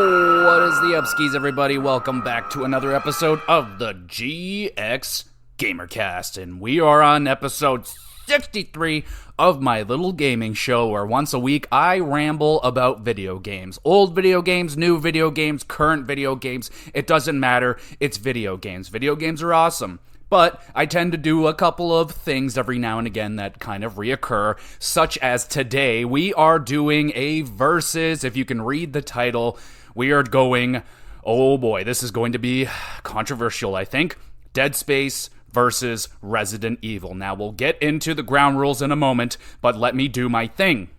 What is the upskis, everybody? Welcome back to another episode of the GXGamerCast, and we are on episode 63 of my little gaming show where once a week I ramble about video games. Old video games, new video games, current video games, it doesn't matter, it's video games. Video games are awesome. But I tend to do a couple of things every now and again that kind of reoccur, such as today. We are doing a versus. If you can read the title, we are going, oh boy, this is going to be controversial, I think. Dead Space versus Resident Evil. Now, we'll get into the ground rules in a moment, but let me do my thing.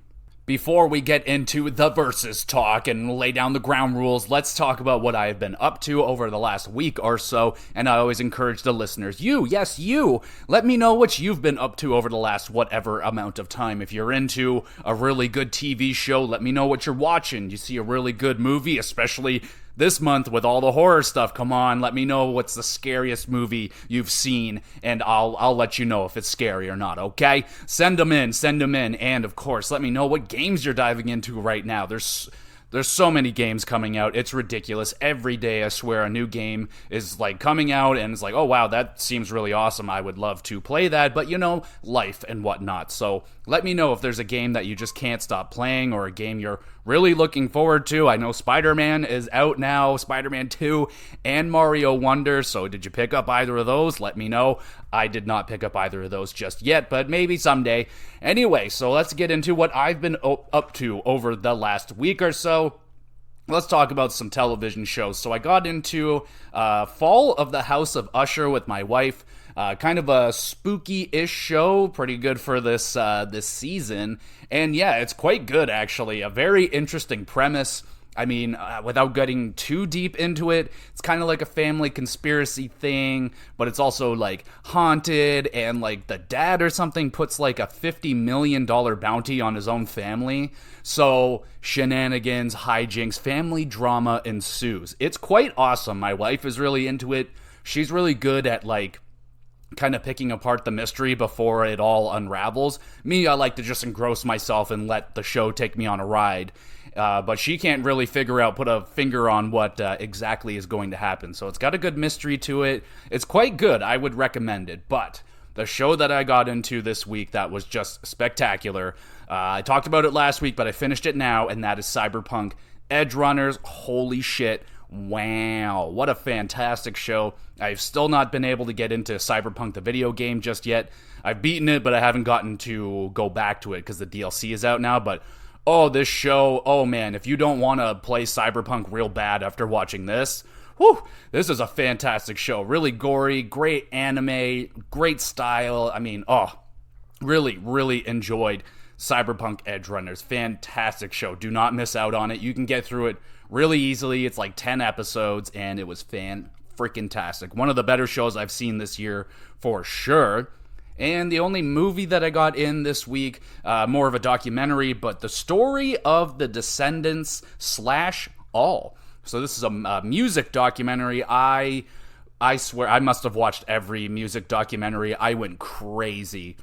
Before we get into the versus talk and lay down the ground rules, let's talk about what I have been up to over the last week or so, and I always encourage the listeners, you, let me know what you've been up to over the last whatever amount of time. If you're into a really good TV show, let me know what you're watching. You see a really good movie, especially this month with all the horror stuff, come on, let me know what's the scariest movie you've seen, and I'll let you know if it's scary or not, okay? Send them in, and of course, let me know what games you're diving into right now. There's so many games coming out, it's ridiculous. Every day, I swear, a new game is like coming out, and it's like, oh wow, that seems really awesome, I would love to play that, but you know, life and whatnot. So let me know if there's a game that you just can't stop playing, or a game you're really looking forward to. I know Spider-Man is out now, Spider-Man 2 and Mario Wonder, so did you pick up either of those? Let me know. I did not pick up either of those just yet, but maybe someday. Anyway, so let's get into what I've been up to over the last week or so. Let's talk about some television shows. So I got into Fall of the House of Usher with my wife. Kind of a spooky-ish show, pretty good for this season. And yeah, it's quite good, actually. A very interesting premise. I mean, without getting too deep into it, it's kind of like a family conspiracy thing, but it's also like haunted, and like the dad or something puts like a $50 million bounty on his own family. So shenanigans, hijinks, family drama ensues. It's quite awesome. My wife is really into it. She's really good at like kind of picking apart the mystery before it all unravels. Me, I like to just engross myself and let the show take me on a ride. But she can't really put a finger on what exactly is going to happen. So it's got a good mystery to it. It's quite good. I would recommend it. But the show that I got into this week that was just spectacular, I talked about it last week, but I finished it now, and that is Cyberpunk Edgerunners. Holy shit. Wow, what a fantastic show. I've still not been able to get into Cyberpunk the video game just yet. I've beaten it, but I haven't gotten to go back to it because the DLC is out now. But oh, this show, oh man, if you don't want to play Cyberpunk real bad after watching this, whew, this is a fantastic show. Really gory, great anime, great style. I mean, really, really enjoyed Cyberpunk Edgerunners. Fantastic show. Do not miss out on it. You can get through it really easily. It's like 10 episodes, and it was fan-freaking-tastic. One of the better shows I've seen this year, for sure. And the only movie that I got in this week, more of a documentary, but The Story of the Descendants / All. So this is a music documentary. I swear, I must have watched every music documentary. I went crazy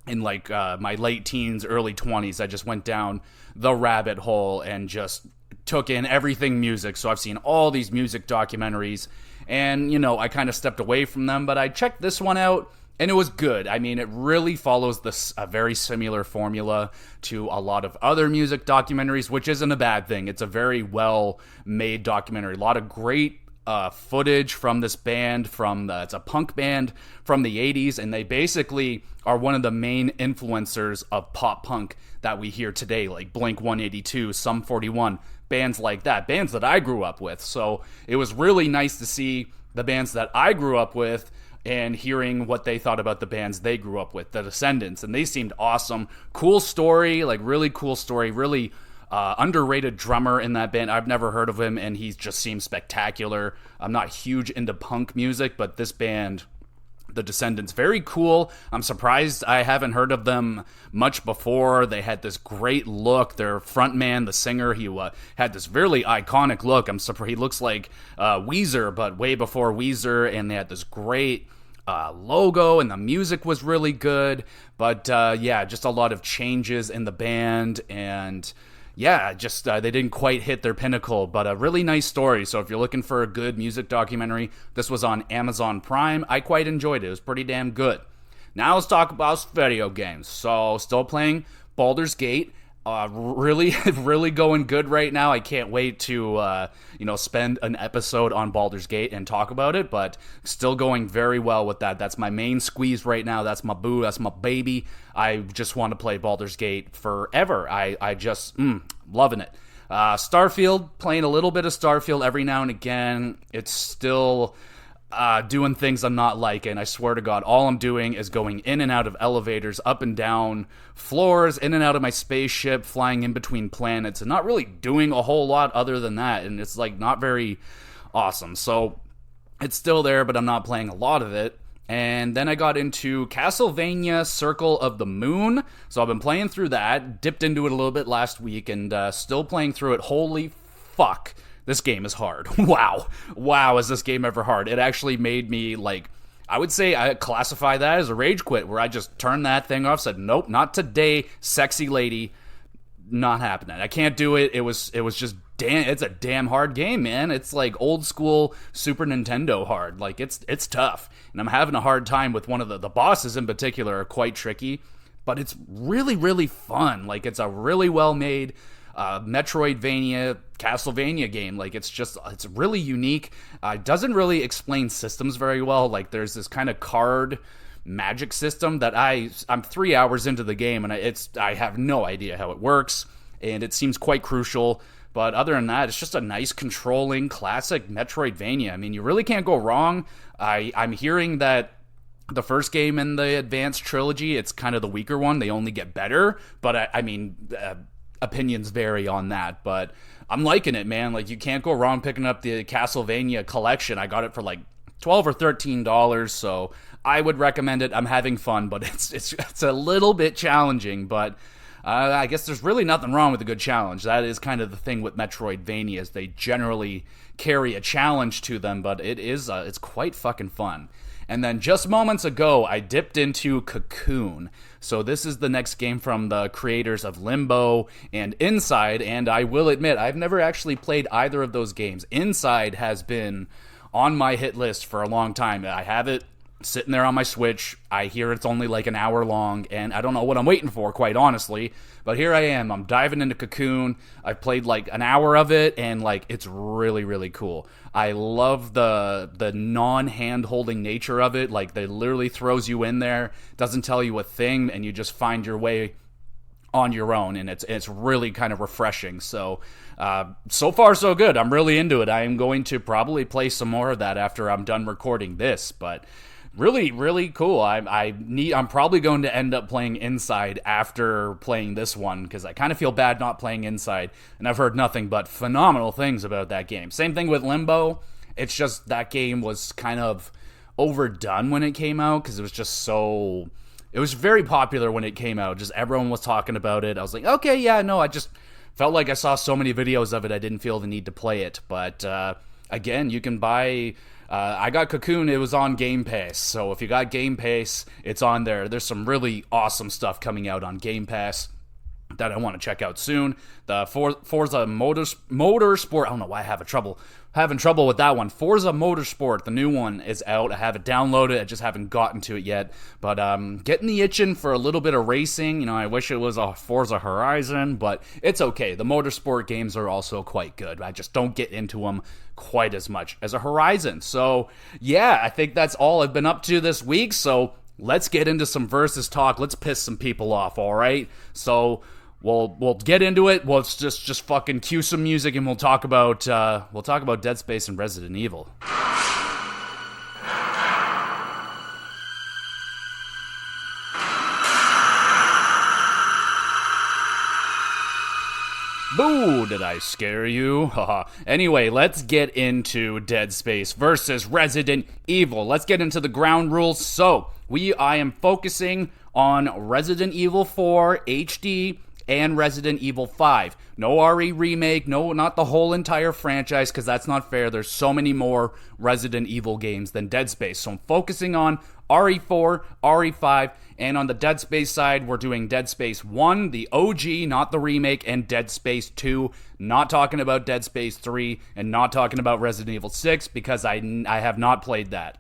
in like my late teens, early 20s. I just went down the rabbit hole and just took in everything music. So I've seen all these music documentaries, and you know, I kind of stepped away from them, but I checked this one out, and it was good. I mean, it really follows a very similar formula to a lot of other music documentaries, which isn't a bad thing. It's a very well-made documentary. A lot of great footage from this band, it's a punk band from the 80s, and they basically are one of the main influencers of pop punk that we hear today, like Blink-182, Sum 41, bands like that, bands that I grew up with. So it was really nice to see the bands that I grew up with and hearing what they thought about the bands they grew up with, the Descendants, and they seemed awesome. Cool story, like really cool story, really underrated drummer in that band. I've never heard of him, and he just seems spectacular. I'm not huge into punk music, but this band, the Descendants, very cool. I'm surprised I haven't heard of them much before. They had this great look. Their frontman, the singer, he had this really iconic look. I'm surprised. He looks like Weezer, but way before Weezer, and they had this great logo, and the music was really good. But yeah, just a lot of changes in the band, and yeah, just they didn't quite hit their pinnacle, but a really nice story. So if you're looking for a good music documentary, this was on Amazon Prime. I quite enjoyed it. It was pretty damn good. Now let's talk about video games. So still playing Baldur's Gate. Really, really going good right now. I can't wait to, spend an episode on Baldur's Gate and talk about it, but still going very well with that. That's my main squeeze right now. That's my boo. That's my baby. I just want to play Baldur's Gate forever. I just, loving it. Starfield, playing a little bit of Starfield every now and again. It's still doing things I'm not liking. I swear to God, all I'm doing is going in and out of elevators, up and down floors, in and out of my spaceship, flying in between planets, and not really doing a whole lot other than that, and it's like not very awesome. So it's still there, but I'm not playing a lot of it. And then I got into Castlevania Circle of the Moon, so I've been playing through that, dipped into it a little bit last week, and still playing through it. Holy fuck. This game is hard. Wow, is this game ever hard? It actually made me, I would say I classify that as a rage quit, where I just turned that thing off, said, nope, not today, sexy lady, not happening. I can't do it. It was just, it's a damn hard game, man. It's like old school Super Nintendo hard. Like, it's tough. And I'm having a hard time with one of the bosses in particular are quite tricky, but it's really, really fun. Like, it's a really well-made Metroidvania, Castlevania game. Like, it's really unique. It doesn't really explain systems very well. Like, there's this kind of card magic system that I'm 3 hours into the game, and I have no idea how it works, and it seems quite crucial. But other than that, it's just a nice, controlling, classic Metroidvania. I mean, you really can't go wrong. I'm hearing that the first game in the Advanced Trilogy, it's kind of the weaker one. They only get better, but opinions vary on that, but I'm liking it, man. Like, you can't go wrong picking up the Castlevania collection. I got it for like $12 or $13, so I would recommend it. I'm having fun, but it's a little bit challenging, but I guess there's really nothing wrong with a good challenge. That is kind of the thing with Metroidvanias. They generally carry a challenge to them, but it's quite fucking fun. And then just moments ago, I dipped into Cocoon. So this is the next game from the creators of Limbo and Inside, and I will admit, I've never actually played either of those games. Inside has been on my hit list for a long time. I have it sitting there on my Switch. I hear it's only like an hour long, and I don't know what I'm waiting for, quite honestly. But here I am. I'm diving into Cocoon. I've played like an hour of it, and like it's really, really cool. I love the non-hand-holding nature of it. Like, they literally throws you in there, doesn't tell you a thing, and you just find your way on your own, and it's really kind of refreshing. So so far so good. I'm really into it. I am going to probably play some more of that after I'm done recording this, but really, really cool. I'm probably going to end up playing Inside after playing this one, because I kind of feel bad not playing Inside, and I've heard nothing but phenomenal things about that game. Same thing with Limbo. It's just that game was kind of overdone when it came out, because it was just so... It was very popular when it came out. Just everyone was talking about it. I was like, okay, yeah, no, I just felt like I saw so many videos of it, I didn't feel the need to play it. But again, you can buy... I got Cocoon, it was on Game Pass, so if you got Game Pass, it's on there. There's some really awesome stuff coming out on Game Pass that I want to check out soon. The Forza Motorsport, I don't know why I having trouble with that one. Forza Motorsport, the new one, is out. I have it downloaded, I just haven't gotten to it yet, but getting the itching for a little bit of racing. You know, I wish it was a Forza Horizon, but it's okay. The Motorsport games are also quite good. I just don't get into them quite as much as a Horizon. So yeah, I think that's all I've been up to this week. So let's get into some versus talk. Let's piss some people off, all right? So we'll get into it. We'll just fucking cue some music, and we'll talk about Dead Space and Resident Evil. Boo, did I scare you? Haha. Anyway, let's get into Dead Space versus Resident Evil. Let's get into the ground rules. So, I am focusing on Resident Evil 4 HD and Resident Evil 5. No RE remake, no, not the whole entire franchise, because that's not fair. There's so many more Resident Evil games than Dead Space. So I'm focusing on RE4, RE5, and on the Dead Space side, we're doing Dead Space 1, the OG, not the remake, and Dead Space 2. Not talking about Dead Space 3, and not talking about Resident Evil 6, because I have not played that.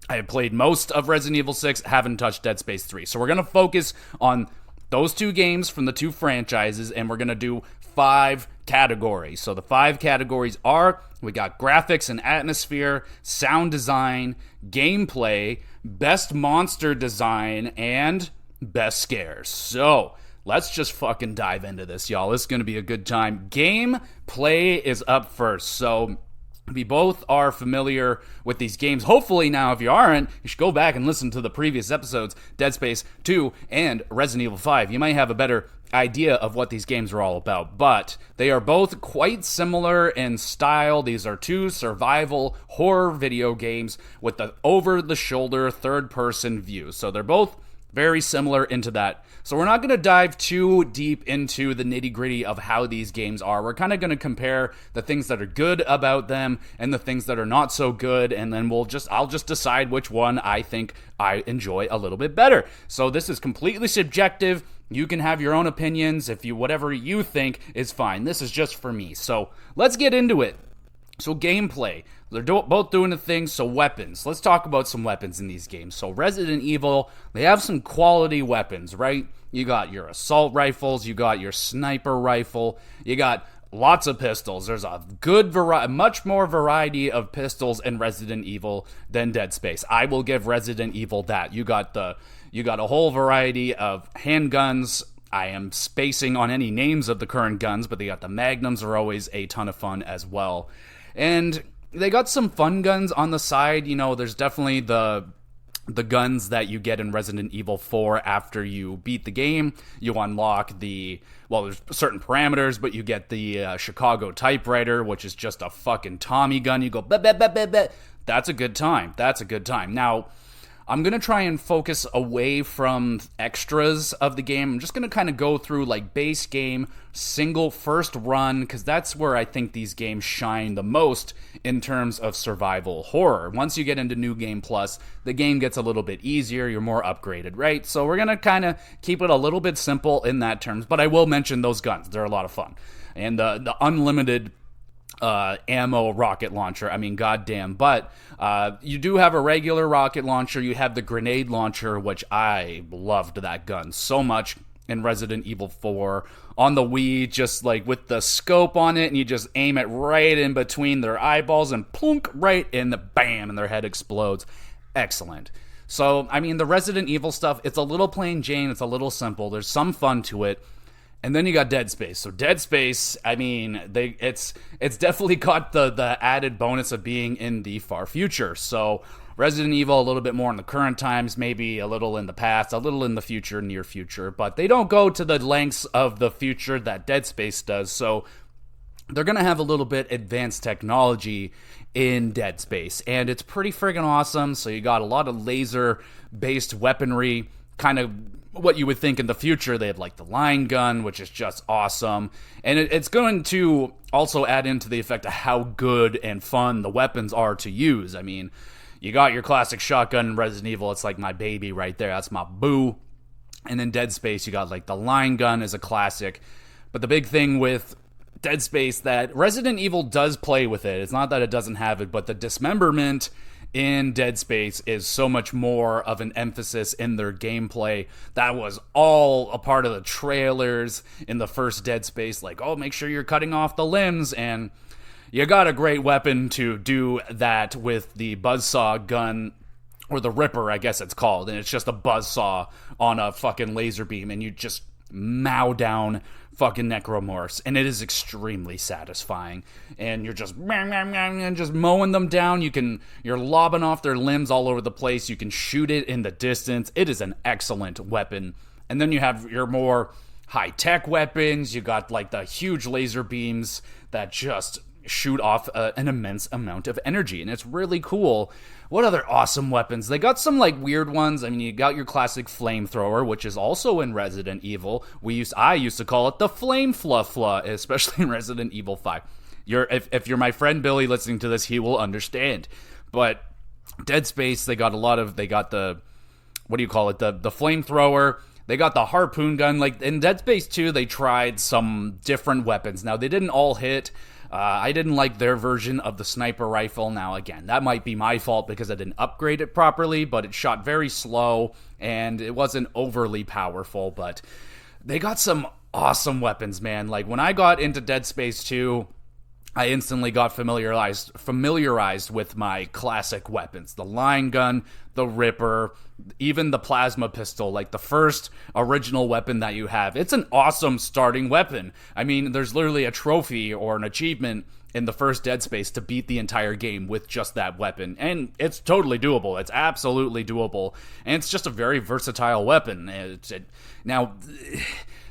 I have played most of Resident Evil 6, haven't touched Dead Space 3. So we're going to focus on those two games from the two franchises, and we're going to do 5 categories. So the 5 categories are, we got graphics and atmosphere, sound design, gameplay, best monster design, and best scares. So let's just fucking dive into this, y'all. This is going to be a good time. Gameplay is up first. So we both are familiar with these games. Hopefully now, if you aren't, you should go back and listen to the previous episodes, Dead Space 2 and Resident Evil 5. You might have a better idea of what these games are all about, but they are both quite similar in style. These are 2 survival horror video games with the over-the-shoulder third-person view. So they're both very similar into that. So we're not going to dive too deep into the nitty-gritty of how these games are. We're kind of going to compare the things that are good about them and the things that are not so good, and then I'll just decide which one I think I enjoy a little bit better. So this is completely subjective. You can have your own opinions. Whatever you think is fine. This is just for me. So let's get into it. So gameplay, they're both doing a thing. So weapons, let's talk about some weapons in these games. So Resident Evil, they have some quality weapons, right? You got your assault rifles, you got your sniper rifle, you got lots of pistols. There's a good much more variety of pistols in Resident Evil than Dead Space. I will give Resident Evil that. You got a whole variety of handguns. I am spacing on any names of the current guns, but they got the Magnums are always a ton of fun as well. And they got some fun guns on the side. You know, there's definitely the guns that you get in Resident Evil 4 after you beat the game. You unlock there's certain parameters, but you get the Chicago typewriter, which is just a fucking Tommy gun. You go, that's a good time. That's a good time. Now, I'm going to try and focus away from extras of the game. I'm just going to kind of go through like base game, single first run, because that's where I think these games shine the most in terms of survival horror. Once you get into New Game Plus, the game gets a little bit easier. You're more upgraded, right? So we're going to kind of keep it a little bit simple in that terms, but I will mention those guns. They're a lot of fun. And the unlimited ammo rocket launcher, I mean, goddamn. But you do have a regular rocket launcher. You have the grenade launcher, which I loved that gun so much in Resident Evil 4 on the Wii, just like with the scope on it, and you just aim it right in between their eyeballs and plunk right in the bam, and their head explodes. Excellent. So, I mean, the Resident Evil stuff, it's a little plain Jane, it's a little simple. There's some fun to it. And then you got Dead Space. So Dead Space, I mean, it's definitely got the added bonus of being in the far future. So Resident Evil, a little bit more in the current times, maybe a little in the past, a little in the future, near future. But they don't go to the lengths of the future that Dead Space does. So they're going to have a little bit advanced technology in Dead Space. And it's pretty friggin' awesome. So you got a lot of laser-based weaponry, kind of what you would think in the future. They have like the line gun, which is just awesome. And it's going to also add into the effect of how good and fun the weapons are to use. I mean, you got your classic shotgun in Resident Evil. It's like my baby right there. That's my boo. And in Dead Space, you got like the line gun is a classic. But the big thing with Dead Space that Resident Evil does play with it. It's not that it doesn't have it, but the dismemberment in Dead Space is so much more of an emphasis in their gameplay. That was all a part of the trailers in the first Dead Space, like, oh, make sure you're cutting off the limbs, and you got a great weapon to do that with the buzzsaw gun, or the Ripper, I guess it's called, and it's just a buzzsaw on a fucking laser beam, and you just mow down fucking necromorphs, and it is extremely satisfying. And you're just mowing them down. You're lobbing off their limbs all over the place. You can shoot it in the distance. It is an excellent weapon. And then you have your more high-tech weapons. You got like the huge laser beams that just shoot off an immense amount of energy, and it's really cool. What other awesome weapons? They got some like weird ones. I mean, you got your classic flamethrower, which is also in Resident Evil. I used to call it the Flame Fluffla, especially in Resident Evil 5. If you're my friend Billy listening to this, he will understand. But Dead Space, they got the, what do you call it? The flamethrower. They got the harpoon gun. Like in Dead Space 2, they tried some different weapons. Now, they didn't all hit. I didn't like their version of the sniper rifle. Now, again, that might be my fault because I didn't upgrade it properly, but it shot very slow, and it wasn't overly powerful. But they got some awesome weapons, man. Like, when I got into Dead Space 2, I instantly got familiarized with my classic weapons. The line gun, the Ripper, even the plasma pistol, like the first original weapon that you have. It's an awesome starting weapon. I mean, there's literally a trophy or an achievement in the first Dead Space to beat the entire game with just that weapon. And it's totally doable. It's absolutely doable. And it's just a very versatile weapon. Now,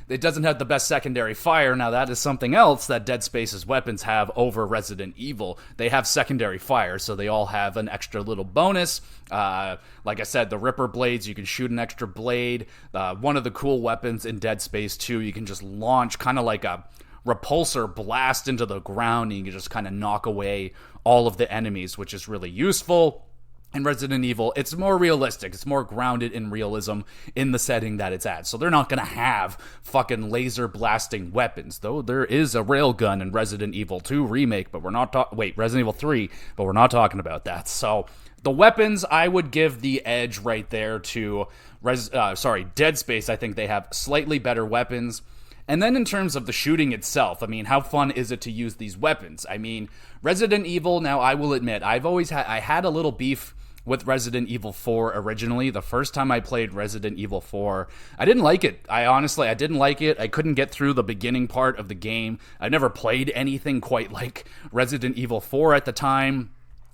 it doesn't have the best secondary fire. Now, that is something else that Dead Space's weapons have over Resident Evil. They have secondary fire, so they all have an extra little bonus. Like I said, the Ripper blades, you can shoot an extra blade. One of the cool weapons in Dead Space 2, you can just launch kind of like a repulsor blast into the ground, and you can just kind of knock away all of the enemies, which is really useful. In Resident Evil, it's more realistic. It's more grounded in realism in the setting that it's at. So they're not going to have fucking laser blasting weapons. Though there is a railgun in Resident Evil 2 remake, but we're not Resident Evil 3, but we're not talking about that. So the weapons, I would give the edge right there to Dead Space. I think they have slightly better weapons. And then in terms of the shooting itself, I mean, how fun is it to use these weapons? I mean, Resident Evil, now I will admit, I had a little beef with Resident Evil 4 originally. The first time I played Resident Evil 4, I didn't like it. I didn't like it. I couldn't get through the beginning part of the game. I never played anything quite like Resident Evil 4 at the time,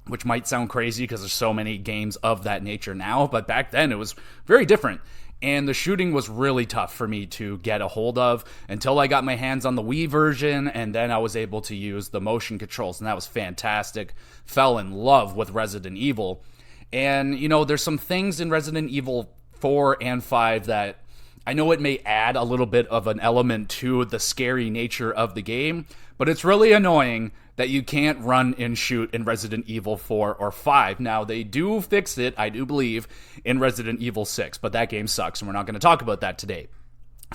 which might sound crazy because there's so many games of that nature now, but back then it was very different. And the shooting was really tough for me to get a hold of until I got my hands on the Wii version, and then I was able to use the motion controls, and that was fantastic. Fell in love with Resident Evil. And, you know, there's some things in Resident Evil 4 and 5 that I know it may add a little bit of an element to the scary nature of the game, but it's really annoying that you can't run and shoot in Resident Evil 4 or 5. Now, they do fix it, I do believe, in Resident Evil 6, but that game sucks, and we're not going to talk about that today.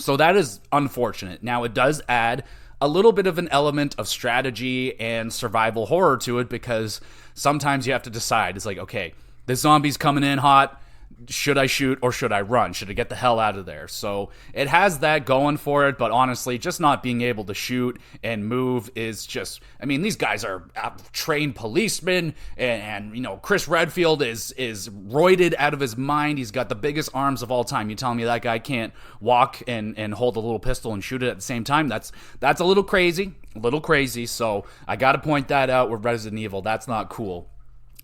So that is unfortunate. Now, it does add a little bit of an element of strategy and survival horror to it, because sometimes you have to decide. It's like, okay, this zombie's coming in hot. Should I shoot or should I run? Should I get the hell out of there? So it has that going for it, but honestly, just not being able to shoot and move is just, I mean, these guys are trained policemen, and you know, Chris Redfield is roided out of his mind. He's got the biggest arms of all time. You telling me that guy can't walk and hold a little pistol and shoot it at the same time? That's a little crazy, so I gotta point that out with Resident Evil. That's not cool.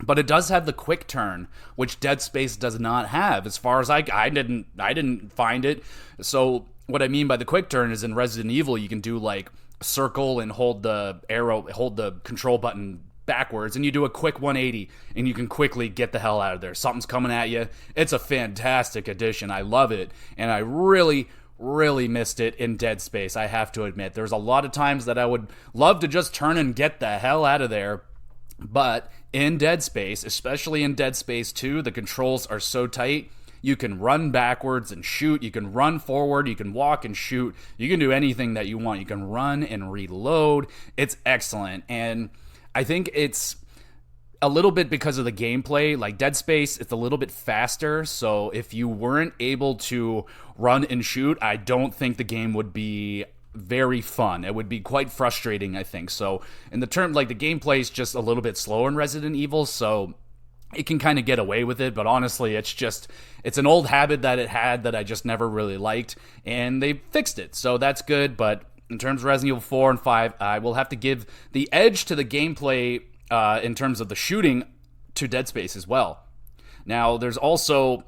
But it does have the quick turn, which Dead Space does not have. As far as I didn't find it. So what I mean by the quick turn is in Resident Evil, you can do like circle and hold the control button backwards, and you do a quick 180, and you can quickly get the hell out of there. Something's coming at you. It's a fantastic addition. I love it, and I really missed it in Dead Space, I have to admit. There's a lot of times that I would love to just turn and get the hell out of there. But in Dead Space, especially in Dead Space 2, the controls are so tight. You can run backwards and shoot. You can run forward. You can walk and shoot. You can do anything that you want. You can run and reload. It's excellent. And I think it's a little bit because of the gameplay. Like Dead Space, it's a little bit faster. So if you weren't able to run and shoot, I don't think the game would be very fun. It would be quite frustrating, I think. So in the term, like, the gameplay is just a little bit slower in Resident Evil, so it can kind of get away with it. But honestly, it's an old habit that it had that I just never really liked, and they fixed it, so that's good. But in terms of Resident Evil 4 and 5, I will have to give the edge to the gameplay in terms of the shooting to Dead Space as well. Now, there's also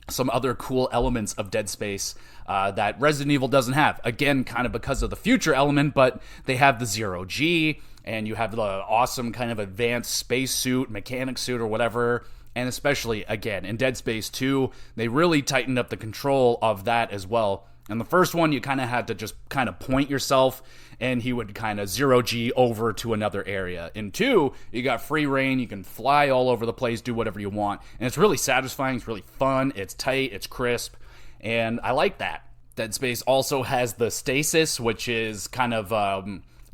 some other cool elements of Dead Space that Resident Evil doesn't have. Again, kind of because of the future element, but they have the zero G, and you have the awesome kind of advanced spacesuit, mechanic suit, or whatever. And especially, again, in Dead Space 2, they really tightened up the control of that as well. In the first one, you kind of had to just kind of point yourself, and he would kind of zero G over to another area. In 2, you got free reign, you can fly all over the place, do whatever you want, and it's really satisfying, it's really fun, it's tight, it's crisp, and I like that. Dead Space also has the stasis, which is kind of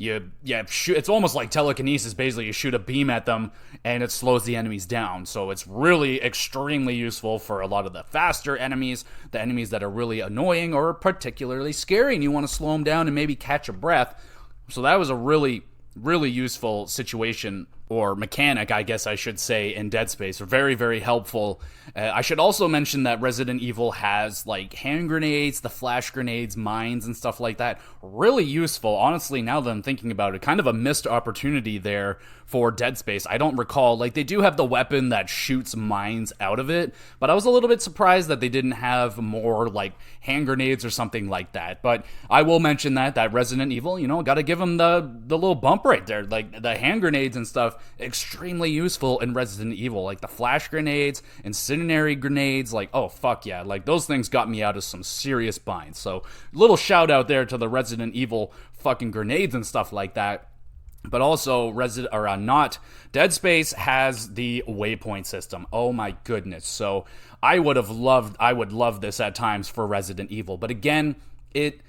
it's almost like telekinesis. Basically, you shoot a beam at them and it slows the enemies down. So it's really extremely useful for a lot of the faster enemies, the enemies that are really annoying or particularly scary, and you want to slow them down and maybe catch a breath. So that was a really, really useful situation, or mechanic, I guess I should say, in Dead Space. Very, very helpful. I should also mention that Resident Evil has, like, hand grenades, the flash grenades, mines, and stuff like that. Really useful. Honestly, now that I'm thinking about it, kind of a missed opportunity there for Dead Space. I don't recall, like, they do have the weapon that shoots mines out of it, but I was a little bit surprised that they didn't have more, like, hand grenades or something like that. But I will mention that Resident Evil, gotta give them the little bump right there. Like, the hand grenades and stuff, extremely useful in Resident Evil. Like, the flash grenades, incendiary grenades, like, oh, fuck yeah. Like, those things got me out of some serious binds. So, little shout out there to the Resident Evil fucking grenades and stuff like that. But also, Dead Space has the waypoint system. Oh my goodness. So I would love this at times for Resident Evil. But again, it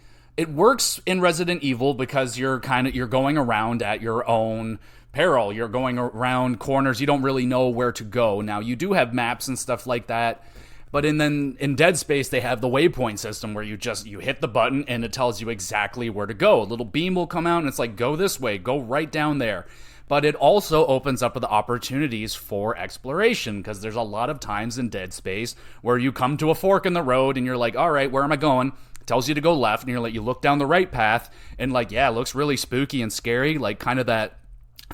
works in Resident Evil because you're going around at your own peril. You're going around corners. You don't really know where to go. Now, you do have maps and stuff like that. But in Dead Space, they have the waypoint system where you hit the button and it tells you exactly where to go. A little beam will come out and it's like, go this way, go right down there. But it also opens up the opportunities for exploration, because there's a lot of times in Dead Space where you come to a fork in the road and you're like, all right, where am I going? It tells you to go left, and you look down the right path, and like, yeah, it looks really spooky and scary, like kind of that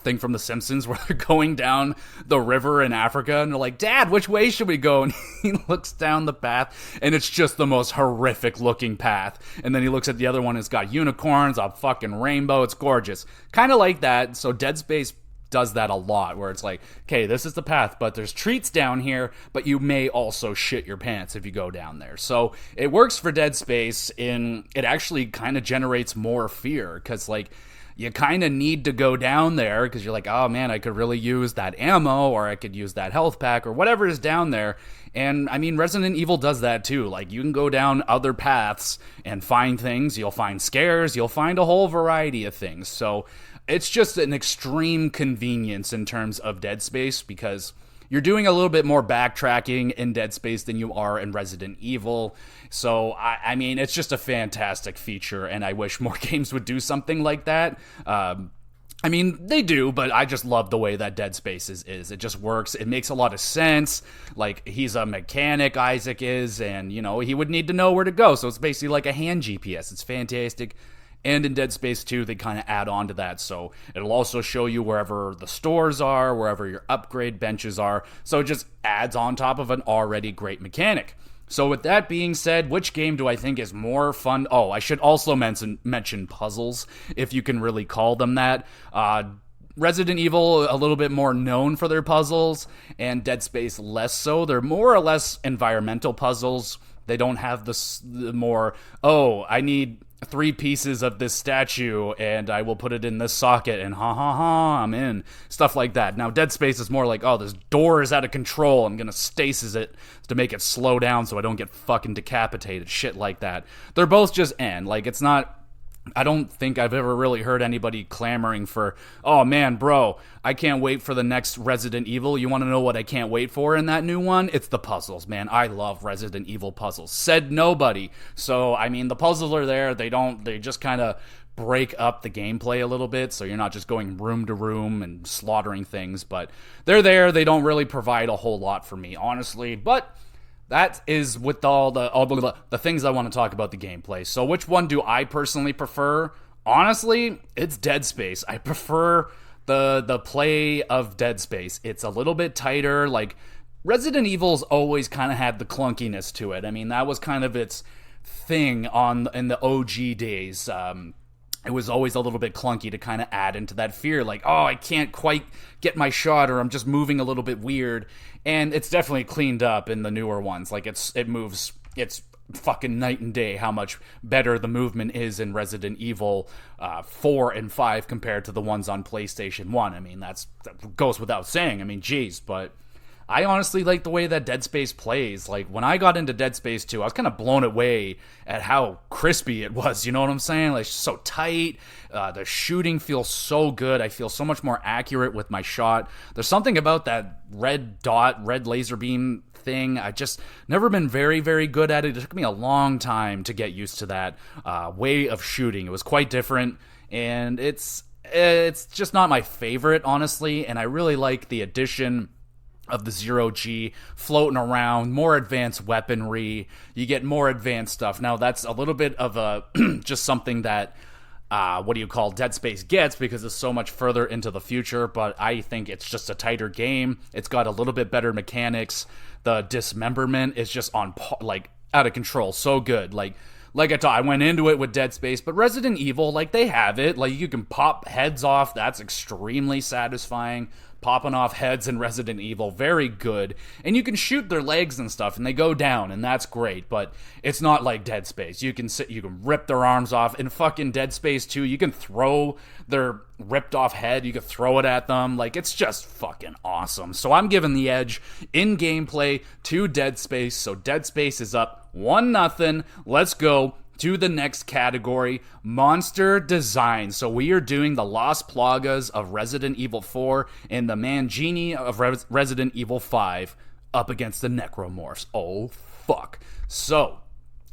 thing from The Simpsons where they're going down the river in Africa and they're like, Dad, which way should we go? And he looks down the path and it's just the most horrific looking path. And then he looks at the other one, it's got unicorns, a fucking rainbow, it's gorgeous. Kind of like that. So Dead Space does that a lot, where it's like, okay, this is the path, but there's treats down here, but you may also shit your pants if you go down there. So it works for Dead Space it actually kind of generates more fear, because like, you kind of need to go down there because you're like, oh man, I could really use that ammo, or I could use that health pack, or whatever is down there. And I mean, Resident Evil does that too. Like, you can go down other paths and find things. You'll find scares. You'll find a whole variety of things. So it's just an extreme convenience in terms of Dead Space, because you're doing a little bit more backtracking in Dead Space than you are in Resident Evil. So, I mean, it's just a fantastic feature, and I wish more games would do something like that. I mean, they do, but I just love the way that Dead Space is. It just works. It makes a lot of sense. Like, he's a mechanic, Isaac is, and, he would need to know where to go. So it's basically like a hand GPS. It's fantastic. And in Dead Space 2, they kind of add on to that. So it'll also show you wherever the stores are, wherever your upgrade benches are. So it just adds on top of an already great mechanic. So with that being said, which game do I think is more fun? Oh, I should also mention puzzles, if you can really call them that. Resident Evil, a little bit more known for their puzzles, and Dead Space less so. They're more or less environmental puzzles. They don't have the more, I need 3 pieces of this statue and I will put it in this socket and I'm in. Stuff like that. Now, Dead Space is more like, this door is out of control. I'm going to stasis it to make it slow down so I don't get fucking decapitated. Shit like that. They're both just like, it's not... I don't think I've ever really heard anybody clamoring for, oh man, bro, I can't wait for the next Resident Evil. You want to know what I can't wait for in that new one? It's the puzzles, man. I love Resident Evil puzzles. Said nobody. So, I mean, the puzzles are there. They just kind of break up the gameplay a little bit, so you're not just going room to room and slaughtering things, but they're there. They don't really provide a whole lot for me, honestly, but... that is with all the things I want to talk about the gameplay. So which one do I personally prefer? Honestly, it's Dead Space. I prefer the play of Dead Space. It's a little bit tighter. Like, Resident Evil's always kind of had the clunkiness to it. I mean, that was kind of its thing in the OG days. It was always a little bit clunky to kind of add into that fear, like, oh, I can't quite get my shot, or I'm just moving a little bit weird. And it's definitely cleaned up in the newer ones. Like, it's fucking night and day how much better the movement is in Resident Evil 4 and 5 compared to the ones on PlayStation 1. I mean, that goes without saying. I mean, geez, but I honestly like the way that Dead Space plays. Like, when I got into Dead Space 2, I was kind of blown away at how crispy it was, you know what I'm saying? Like, it's so tight, the shooting feels so good, I feel so much more accurate with my shot. There's something about that red laser beam thing. I just never been very, very good at it. It took me a long time to get used to that way of shooting. It was quite different, and it's just not my favorite, honestly, and I really like the addition of the Zero-G floating around, more advanced weaponry, you get more advanced stuff. Now, that's a little bit of a just something that Dead Space gets, because it's so much further into the future, but I think it's just a tighter game. It's got a little bit better mechanics. The dismemberment is just out of control, so good. Like I thought, I went into it with Dead Space, but Resident Evil, like, they have it. Like, you can pop heads off. That's extremely satisfying. Popping off heads in Resident Evil, very good. And you can shoot their legs and stuff, and they go down, and that's great. But it's not like Dead Space. You can rip their arms off. In fucking Dead Space 2, you can throw their ripped off head. You can throw it at them. Like, it's just fucking awesome. So I'm giving the edge in gameplay to Dead Space. So Dead Space is up 1-0. Let's go to the next category, monster design. So we are doing the Las Plagas of Resident Evil 4 and the Mangini of Resident Evil 5 up against the Necromorphs. Oh, fuck. So,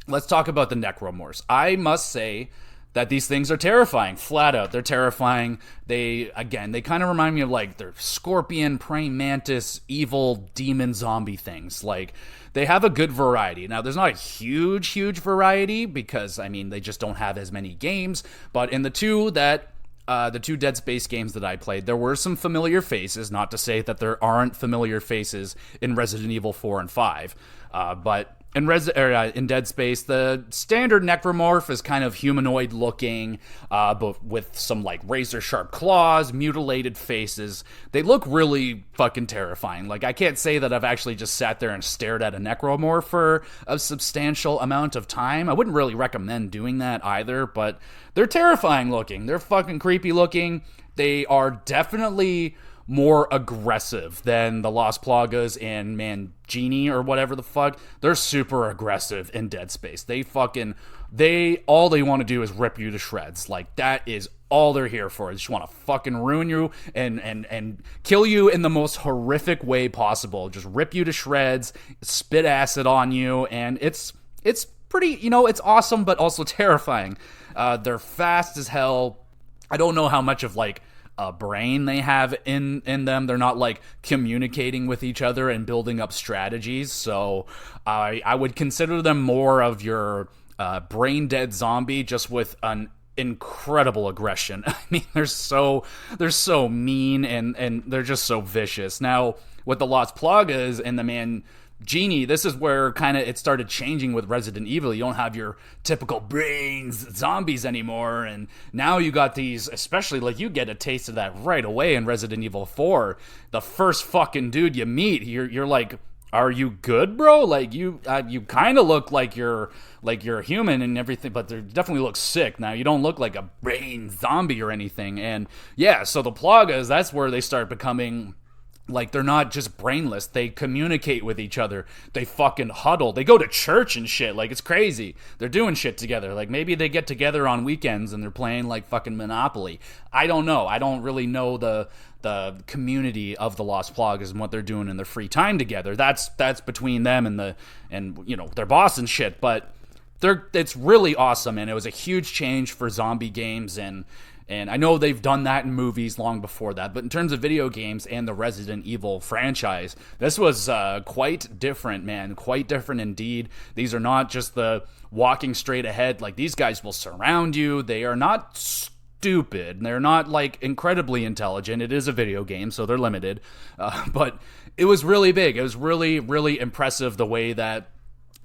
let's talk about the Necromorphs. I must say that these things are terrifying, flat out. They're terrifying. They kind of remind me of, like, they're scorpion, praying mantis, evil demon zombie things. Like, they have a good variety. Now, there's not a huge variety, because, I mean, they just don't have as many games. But in the two Dead Space games that I played, there were some familiar faces. Not to say that there aren't familiar faces in Resident Evil 4 and 5. But in Dead Space, the standard Necromorph is kind of humanoid looking, but with some, like, razor sharp claws, mutilated faces. They look really fucking terrifying. Like, I can't say that I've actually just sat there and stared at a Necromorph for a substantial amount of time. I wouldn't really recommend doing that either, but they're terrifying looking. They're fucking creepy looking. They are definitely more aggressive than the Las Plagas and Mangini or whatever the fuck. They're super aggressive in Dead Space. All they want to do is rip you to shreds. Like, that is all they're here for. They just want to fucking ruin you and kill you in the most horrific way possible. Just rip you to shreds, spit acid on you, and it's pretty, it's awesome, but also terrifying. They're fast as hell. I don't know how much of, like, a brain they have in them. They're not, like, communicating with each other and building up strategies. So I would consider them more of your brain dead zombie, just with an incredible aggression. I mean, they're so mean and they're just so vicious. Now, with the Las Plagas and the Mangini, this is where kind of it started changing with Resident Evil. You don't have your typical brains zombies anymore, and now you got these, especially, like, you get a taste of that right away in Resident Evil 4. The first fucking dude you meet, you're like, are you good, bro? Like, you kind of look like you're human and everything, but they definitely look sick. Now, you don't look like a brain zombie or anything. And yeah, so the Plagas, that's where they start becoming, like, they're not just brainless. They communicate with each other. They fucking huddle. They go to church and shit. Like, it's crazy. They're doing shit together. Like, maybe they get together on weekends and they're playing, like, fucking Monopoly. I don't know. I don't really know the community of the Las Plagas and what they're doing in their free time together. That's between them and their boss and shit. But it's really awesome, and it was a huge change for zombie games, and I know they've done that in movies long before that, but in terms of video games and the Resident Evil franchise, this was quite different, man. Quite different indeed. These are not just the walking straight ahead. Like, these guys will surround you. They are not stupid. They're not like incredibly intelligent. It is a video game, so they're limited. But it was really big. It was really, really impressive the way that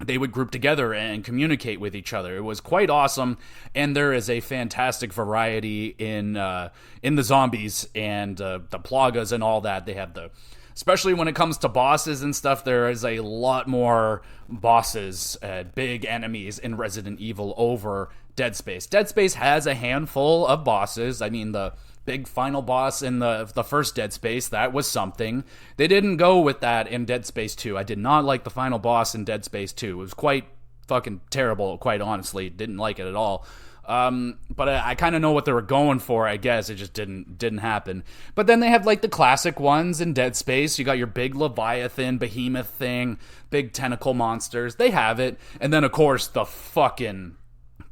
they would group together and communicate with each other. It was quite awesome, and there is a fantastic variety in the zombies and the plagas and all that. They have especially when it comes to bosses and stuff, there is a lot more bosses, big enemies in Resident Evil over Dead Space. Dead Space has a handful of bosses. I mean, the big final boss in the first Dead Space, that was something. They didn't go with that in Dead Space 2. I did not like the final boss in Dead Space 2. It was quite fucking terrible, quite honestly. Didn't like it at all. But I kind of know what they were going for, I guess. It just didn't happen. But then they have like the classic ones in Dead Space. You got your big Leviathan, behemoth thing, big tentacle monsters. They have it. And then, of course, the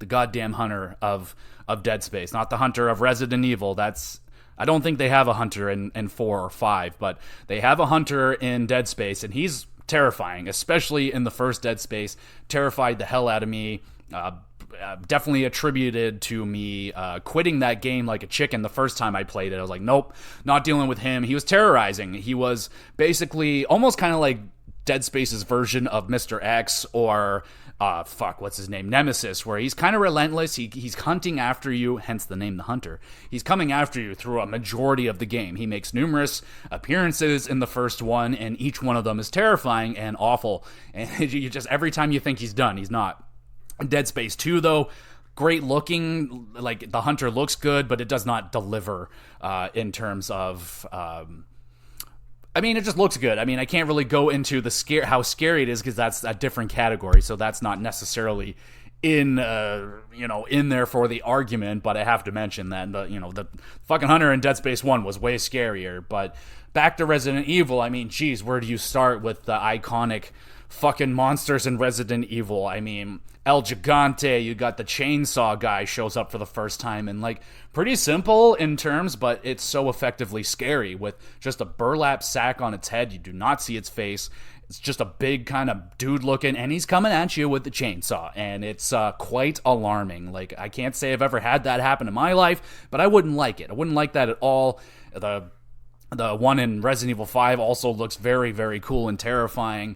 goddamn hunter of Dead Space, not the hunter of Resident Evil. I don't think they have a hunter in 4 or 5, but they have a hunter in Dead Space, and he's terrifying, especially in the first Dead Space. Terrified the hell out of me. Definitely attributed to me quitting that game like a chicken the first time I played it. I was like, nope, not dealing with him. He was terrorizing. He was basically almost kind of like Dead Space's version of Mr. X or what's his name? Nemesis, where he's kind of relentless. He's hunting after you, hence the name The Hunter. He's coming after you through a majority of the game. He makes numerous appearances in the first one, and each one of them is terrifying and awful. And you just, every time you think he's done, he's not. Dead Space 2, though, great looking. Like, the hunter looks good, but it does not deliver in terms of... I mean, it just looks good. I mean, I can't really go into how scary it is because that's a different category, so that's not necessarily in there for the argument. But I have to mention that the fucking hunter in Dead Space 1 was way scarier. But back to Resident Evil. I mean, geez, where do you start with the iconic fucking monsters in Resident Evil? I mean, El Gigante, you got the chainsaw guy shows up for the first time, and like pretty simple in terms, but it's so effectively scary with just a burlap sack on its head. You do not see its face. It's just a big kind of dude looking, and he's coming at you with the chainsaw, and it's quite alarming. Like, I can't say I've ever had that happen in my life, but I wouldn't like it. I wouldn't like that at all. The one in Resident Evil 5 also looks very, very cool and terrifying.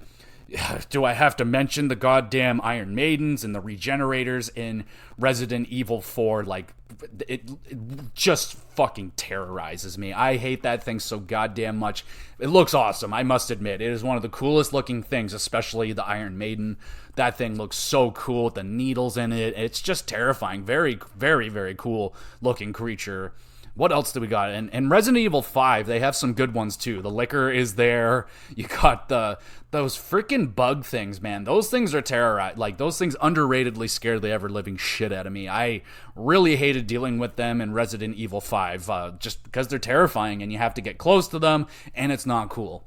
Do I have to mention the goddamn Iron Maidens and the Regenerators in Resident Evil 4? Like, it just fucking terrorizes me. I hate that thing so goddamn much. It looks awesome, I must admit. It is one of the coolest looking things, especially the Iron Maiden. That thing looks so cool with the needles in it. It's just terrifying. Very, very, very cool looking creature. What else do we got? In Resident Evil 5, they have some good ones too. The liquor is there. You got those freaking bug things, man. Those things are terrorizing. Like, those things underratedly scared the ever-living shit out of me. I really hated dealing with them in Resident Evil 5, just because they're terrifying and you have to get close to them, and it's not cool.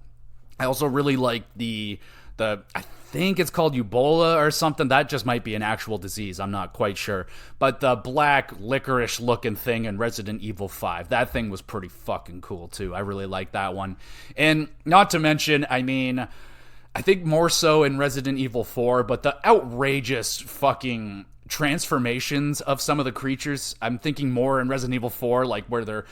I also really like the I think it's called Ebola or something. That just might be an actual disease. I'm not quite sure. But the black licorice looking thing in Resident Evil 5, that thing was pretty fucking cool too. I really like that one. And not to mention, I mean, I think more so in Resident Evil 4, but the outrageous fucking transformations of some of the creatures. I'm thinking more in Resident Evil 4, like where they're,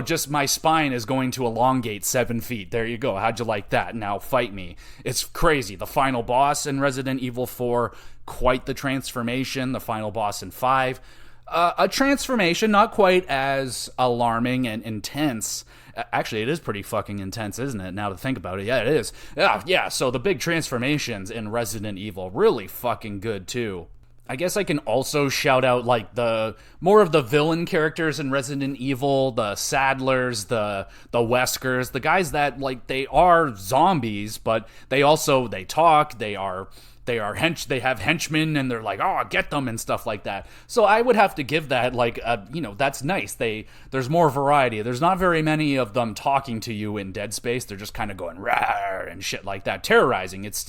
just my spine is going to elongate 7 feet. There you go. How'd you like that? Now fight me. It's crazy. The final boss in Resident Evil 4, quite the transformation. The final boss in 5, a transformation not quite as alarming and intense. Actually, it is pretty fucking intense, isn't it? Now to think about it. Yeah, it is. Yeah, so the big transformations in Resident Evil, really fucking good too. I guess I can also shout out like the more of the villain characters in Resident Evil, the Sadlers, the Weskers, the guys that like they are zombies, but they talk, they have henchmen, and they're like, get them and stuff like that. So I would have to give that like that's nice. There's more variety. There's not very many of them talking to you in Dead Space. They're just kind of going rawr and shit like that, terrorizing. It's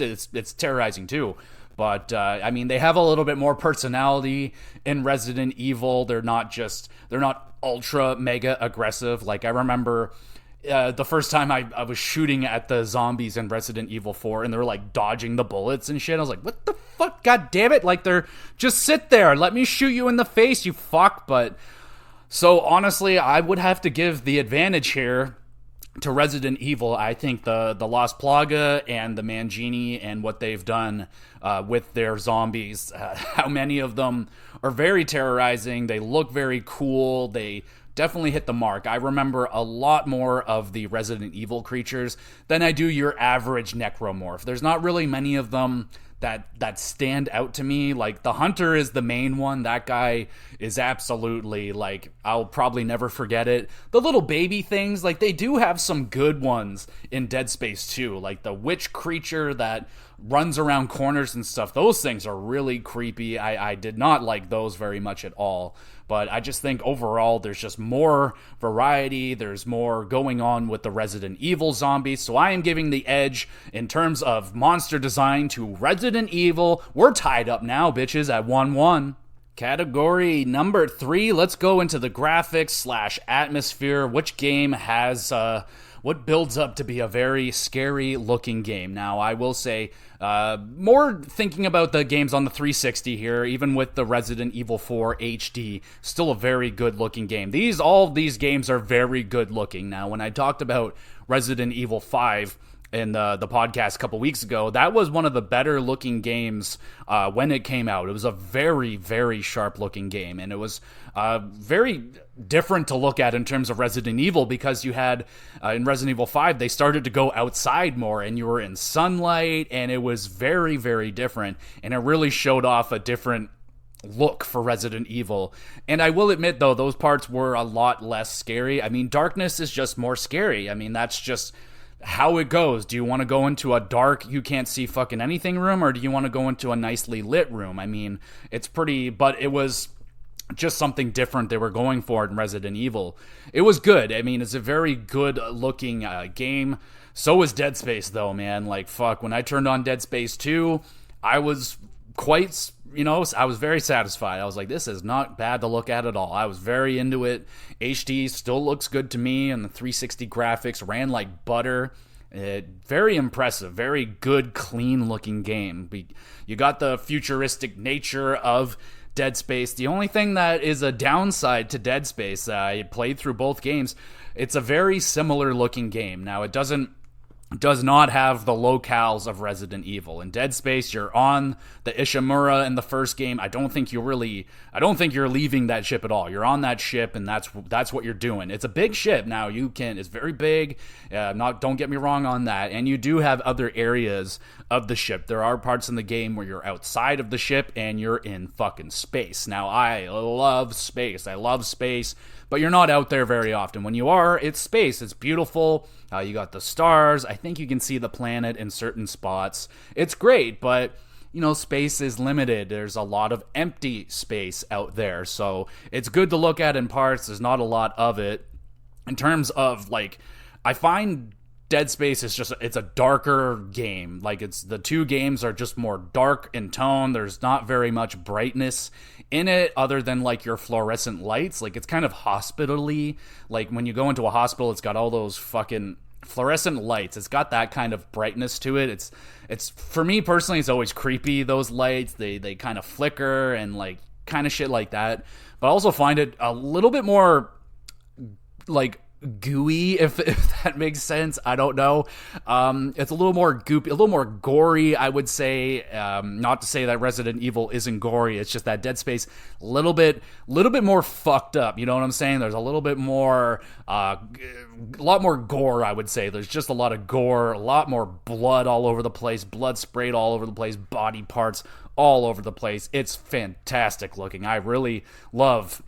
terrorizing too. But, I mean, they have a little bit more personality in Resident Evil. They're not ultra mega aggressive. Like, I remember the first time I was shooting at the zombies in Resident Evil 4, and they were, like, dodging the bullets and shit. I was like, what the fuck? God damn it. Like, just sit there. Let me shoot you in the face, you fuck. But So honestly, I would have to give the advantage here to Resident Evil. I think the Las Plaga and the Mangini and what they've done with their zombies, how many of them are very terrorizing. They look very cool. They definitely hit the mark. I remember a lot more of the Resident Evil creatures than I do your average necromorph. There's not really many of them that stand out to me. Like, the Hunter is the main one. That guy is absolutely, like, I'll probably never forget it. The little baby things, like, they do have some good ones in Dead Space 2. Like, the witch creature that runs around corners and stuff. Those things are really creepy. I did not like those very much at all. But I just think overall there's just more variety. There's more going on with the Resident Evil zombies. So I am giving the edge in terms of monster design to Resident Evil. We're tied up now, bitches, at 1-1. Category number 3, let's go into the graphics / atmosphere. Which game has what builds up to be a very scary looking game? Now, I will say, more thinking about the games on the 360 here, even with the Resident Evil 4 HD, still a very good looking game. All of these games are very good looking. Now, when I talked about Resident Evil 5 in the podcast a couple weeks ago, that was one of the better looking games when it came out. It was a very, very sharp looking game, and it was very different to look at in terms of Resident Evil, because you had in Resident Evil 5 they started to go outside more and you were in sunlight, and it was very, very different, and it really showed off a different look for Resident Evil. And I will admit, though, those parts were a lot less scary. I mean, darkness is just more scary. I mean, that's just how it goes. Do you want to go into a dark, you can't see fucking anything room, or do you want to go into a nicely lit room? I mean, it's pretty, but it was just something different they were going for in Resident Evil. It was good. I mean, it's a very good looking game. So is Dead Space, though, man. Like, fuck, when I turned on Dead Space 2, I was quite, I was very satisfied. I was like, this is not bad to look at all. I was very into it. HD still looks good to me, and the 360 graphics ran like butter. Very impressive, very good, clean looking game. You got the futuristic nature of Dead Space. The only thing that is a downside to Dead Space, I played through both games, it's a very similar looking game. Now, it does not have the locales of Resident Evil. In Dead Space, you're on the Ishimura in the first game. I don't think you're leaving that ship at all. You're on that ship, and that's what you're doing. It's a big ship. Now, it's very big. Don't get me wrong on that. And you do have other areas of the ship. There are parts in the game where you're outside of the ship and you're in fucking space. Now, I love space. But you're not out there very often. When you are, it's space. It's beautiful. You got the stars. I think you can see the planet in certain spots. It's great, but space is limited. There's a lot of empty space out there. So it's good to look at in parts. There's not a lot of it. In terms of, like, I find Dead Space it's a darker game. Like, the two games are just more dark in tone. There's not very much brightness in it other than, like, your fluorescent lights. Like, it's kind of hospital-y. Like, when you go into a hospital, it's got all those fucking fluorescent lights. It's got that kind of brightness to it. It's for me personally, it's always creepy, those lights. They kind of flicker and, like, kind of shit like that. But I also find it a little bit more, like, gooey, if that makes sense. I don't know. It's a little more goopy, a little more gory, I would say. Not to say that Resident Evil isn't gory. It's just that Dead Space a little bit more fucked up. You know what I'm saying? There's a little bit more, a lot more gore, I would say. There's just a lot of gore, a lot more blood all over the place, blood sprayed all over the place, body parts all over the place. It's fantastic looking. I really love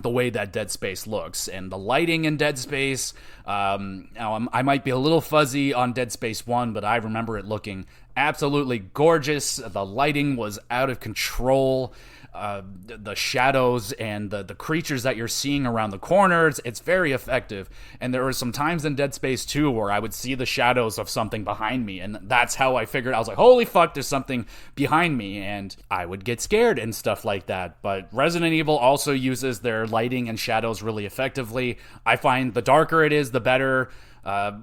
the way that Dead Space looks, and the lighting in Dead Space. Now, I might be a little fuzzy on Dead Space 1, but I remember it looking absolutely gorgeous. The lighting was out of control. The shadows and the creatures that you're seeing around the corners, it's very effective. And there were some times in Dead Space 2 where I would see the shadows of something behind me, and that's how I figured. I was like, holy fuck, there's something behind me, and I would get scared and stuff like that. But Resident Evil also uses their lighting and shadows really effectively. I find the darker it is, the better.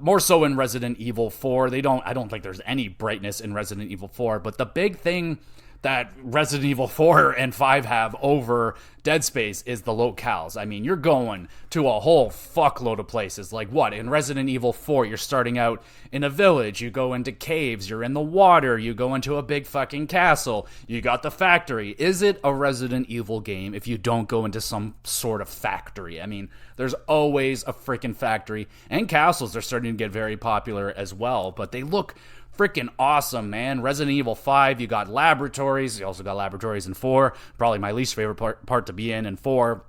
More so in Resident Evil 4. I don't think there's any brightness in Resident Evil 4, but the big thing that Resident Evil 4 and 5 have over Dead Space is the locales. I mean, you're going to a whole fuckload of places. Like what? In Resident Evil 4, you're starting out in a village, you go into caves, you're in the water, you go into a big fucking castle, you got the factory. Is it a Resident Evil game if you don't go into some sort of factory? I mean, there's always a freaking factory, and castles are starting to get very popular as well, but they look freaking awesome, man. Resident Evil 5, you got laboratories. You also got laboratories in 4. Probably my least favorite part to be in 4.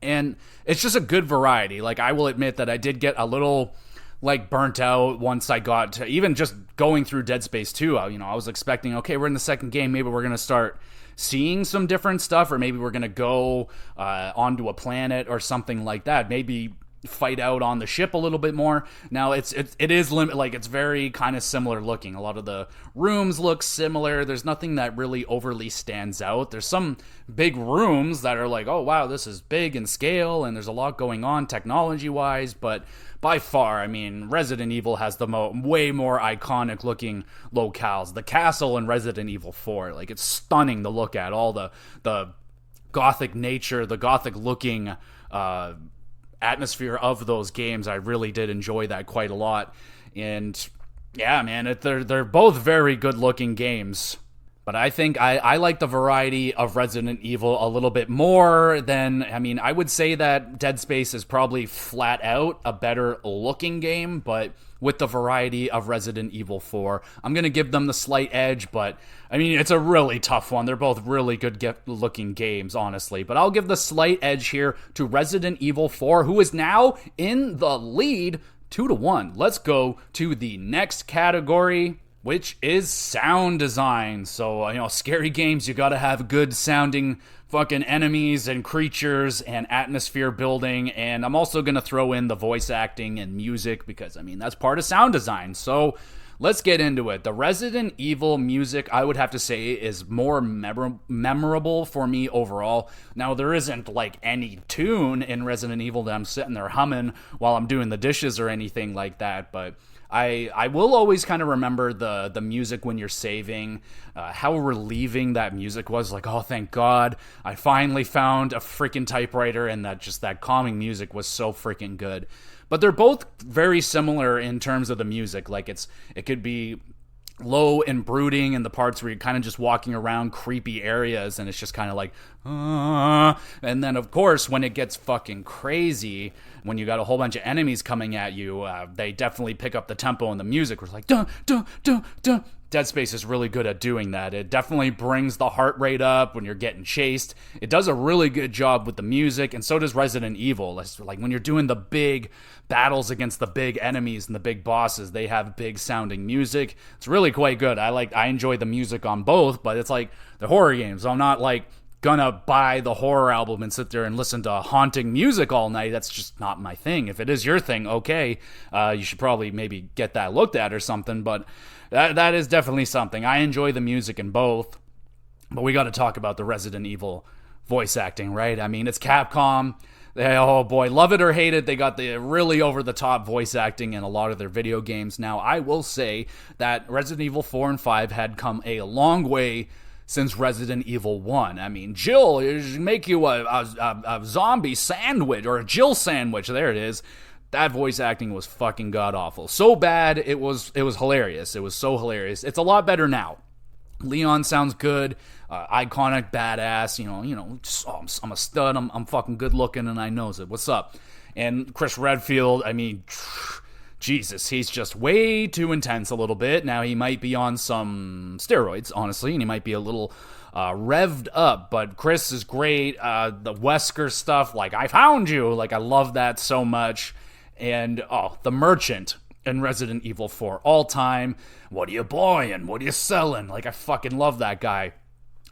And it's just a good variety. Like, I will admit that I did get a little, like, burnt out once I got to even just going through Dead Space 2. I was expecting, okay, we're in the second game. Maybe we're going to start seeing some different stuff, or maybe we're going to go onto a planet or something like that. Maybe fight out on the ship a little bit more. Now it is like it's very kind of similar looking. A lot of the rooms look similar. There's nothing that really overly stands out. There's some big rooms that are like, oh wow, this is big in scale and there's a lot going on technology wise, but by far, I mean, Resident Evil has the way more iconic looking locales. The castle in Resident Evil 4, like, it's stunning to look at. All the gothic nature, the gothic looking atmosphere of those games. I really did enjoy that quite a lot. And yeah, man, they're both very good looking games. But I think I like the variety of Resident Evil a little bit more than, I mean, I would say that Dead Space is probably flat out a better looking game, but with the variety of Resident Evil 4, I'm going to give them the slight edge, but I mean, it's a really tough one. They're both really good looking games, honestly, but I'll give the slight edge here to Resident Evil 4, who is now in the lead 2-1. Let's go to the next category, which is sound design. So, scary games, you gotta have good sounding fucking enemies and creatures and atmosphere building. And I'm also gonna throw in the voice acting and music because, I mean, that's part of sound design. So let's get into it. The Resident Evil music, I would have to say, is more memorable for me overall. Now, there isn't like any tune in Resident Evil that I'm sitting there humming while I'm doing the dishes or anything like that, but I will always kind of remember the music when you're saving, how relieving that music was. Like, oh, thank God, I finally found a freaking typewriter, and that calming music was so freaking good. But they're both very similar in terms of the music. Like, it could be low and brooding in the parts where you're kind of just walking around creepy areas and it's just kind of like, and then of course when it gets fucking crazy, when you got a whole bunch of enemies coming at you, they definitely pick up the tempo and the music was like dun dun dun dun. Dead Space is really good at doing that. It definitely brings the heart rate up when you're getting chased. It does a really good job with the music, and so does Resident Evil. It's like when you're doing the big battles against the big enemies and the big bosses, they have big sounding music. It's really quite good. I enjoy the music on both, but it's like the horror games. I'm not like gonna buy the horror album and sit there and listen to haunting music all night. That's just not my thing. If it is your thing, okay, you should probably maybe get that looked at or something, but that is definitely something. I enjoy the music in both, but we got to talk about the Resident Evil voice acting, right? I mean, it's Capcom. Oh boy, love it or hate it, they got the really over-the-top voice acting in a lot of their video games. Now, I will say that Resident Evil 4 and 5 had come a long way since Resident Evil 1. I mean, Jill, make you a zombie sandwich, or a Jill sandwich, there it is. That voice acting was fucking god-awful. So bad, it was hilarious. It was so hilarious. It's a lot better now. Leon sounds good, iconic, badass, I'm a stud, I'm fucking good looking, and I knows it. What's up? And Chris Redfield, I mean, Jesus, he's just way too intense a little bit. Now, he might be on some steroids, honestly, and he might be a little revved up, but Chris is great. The Wesker stuff, like, I found you, like, I love that so much. And, the merchant in Resident Evil 4, all time. What are you buying? What are you selling? Like, I fucking love that guy.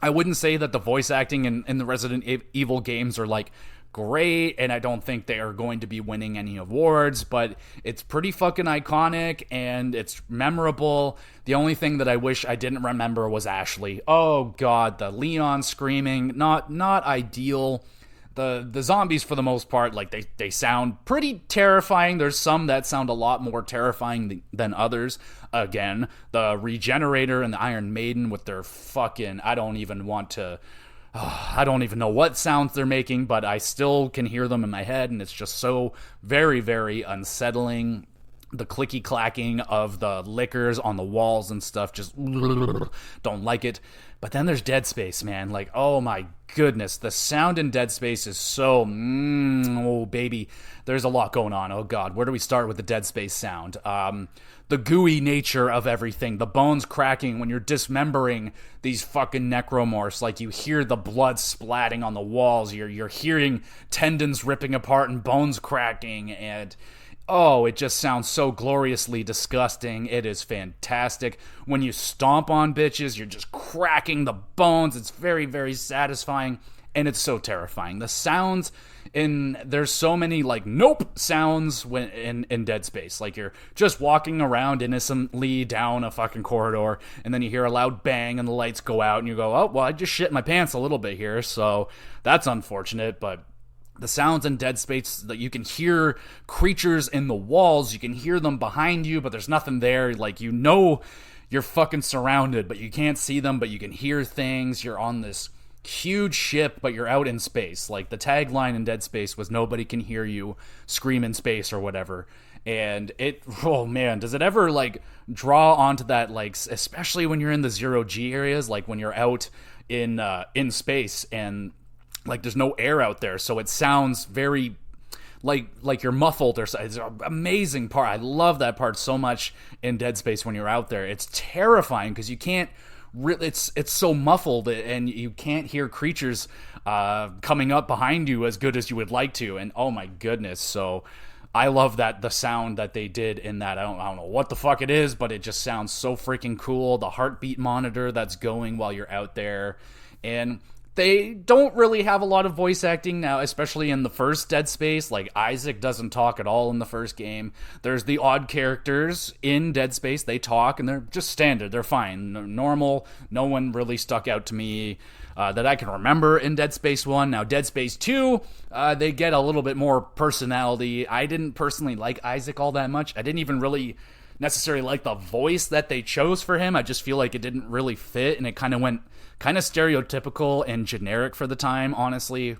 I wouldn't say that the voice acting in the Resident Evil games are, like, great, and I don't think they are going to be winning any awards, but it's pretty fucking iconic, and it's memorable. The only thing that I wish I didn't remember was Ashley. Oh, God, the Leon screaming, not ideal. the zombies, for the most part, like they sound pretty terrifying. There's some that sound a lot more terrifying than others. Again, the Regenerator and the Iron Maiden with their fucking, I don't even know what sounds they're making, but I still can hear them in my head, and it's just so very, very unsettling. The clicky clacking of the liquors on the walls and stuff, just don't like it. But then there's Dead Space, man. Like, oh my goodness, the sound in Dead Space is so, oh baby, there's a lot going on. Oh god, where do we start with the Dead Space sound? The gooey nature of everything, the bones cracking when you're dismembering these fucking necromorphs, like you hear the blood splatting on the walls, you're hearing tendons ripping apart and bones cracking, and oh, it just sounds so gloriously disgusting. It is fantastic. When you stomp on bitches, you're just cracking the bones. It's very, very satisfying, and it's so terrifying. The sounds there's so many, like, nope sounds when in Dead Space. Like, you're just walking around innocently down a fucking corridor, and then you hear a loud bang, and the lights go out, and you go, oh, well, I just shit my pants a little bit here, so that's unfortunate, but the sounds in Dead Space, that you can hear creatures in the walls, you can hear them behind you, but there's nothing there. Like, you know you're fucking surrounded, but you can't see them, but you can hear things. You're on this huge ship, but you're out in space. Like, the tagline in Dead Space was, nobody can hear you scream in space or whatever. And oh man, does it ever, like, draw onto that, like, especially when you're in the zero-G areas, like when you're out in space and like there's no air out there, so it sounds very like you're muffled. It's an amazing part. I love that part so much in Dead Space when you're out there. It's terrifying because you can't really, it's so muffled, and you can't hear creatures coming up behind you as good as you would like to. And oh my goodness, so I love that the sound that they did in that. I don't know what the fuck it is, but it just sounds so freaking cool. The heartbeat monitor that's going while you're out there, and they don't really have a lot of voice acting now, especially in the first Dead Space. Like, Isaac doesn't talk at all in the first game. There's the odd characters in Dead Space. They talk, and they're just standard. They're fine. Normal. No one really stuck out to me that I can remember in Dead Space 1. Now, Dead Space 2, they get a little bit more personality. I didn't personally like Isaac all that much. I didn't even really necessarily like the voice that they chose for him. I just feel like it didn't really fit, and it kind of went kind of stereotypical and generic for the time, honestly.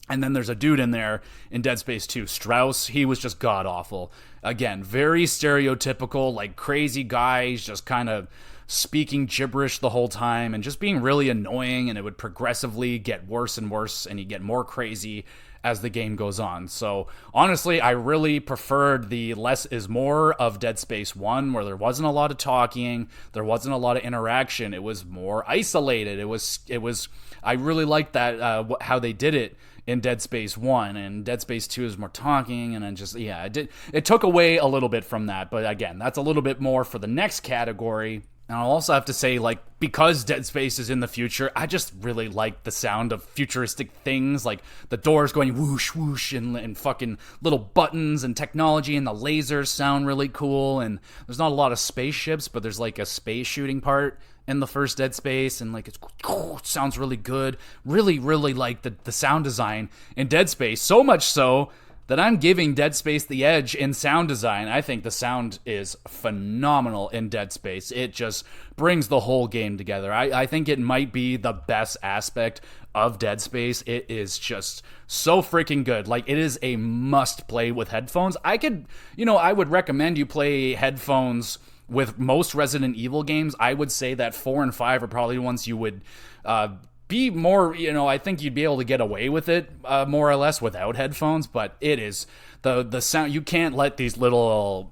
And then there's a dude in there in Dead Space 2, Strauss. He was just god-awful. Again, very stereotypical, like, crazy guy. He's just kind of speaking gibberish the whole time and just being really annoying, and it would progressively get worse and worse, and he'd get more crazy as the game goes on. So honestly, I really preferred the less is more of Dead Space 1, where there wasn't a lot of talking, there wasn't a lot of interaction. It was more isolated. It was I really liked that how they did it in Dead Space 1, and Dead Space 2 is more talking, and then just, yeah, it took away a little bit from that. But again, that's a little bit more for the next category. And I'll also have to say, like, because Dead Space is in the future, I just really like the sound of futuristic things, like the doors going whoosh, whoosh, and fucking little buttons and technology, and the lasers sound really cool, and there's not a lot of spaceships, but there's, like, a space shooting part in the first Dead Space, and, like, it sounds really good. Really, really like the sound design in Dead Space, so much so that I'm giving Dead Space the edge in sound design. I think the sound is phenomenal in Dead Space. It just brings the whole game together. I think it might be the best aspect of Dead Space. It is just so freaking good. Like, it is a must play with headphones. I would recommend you play headphones with most Resident Evil games. I would say that 4 and 5 are probably the ones you would be more, I think you'd be able to get away with it more or less without headphones, but it is the sound. You can't let these little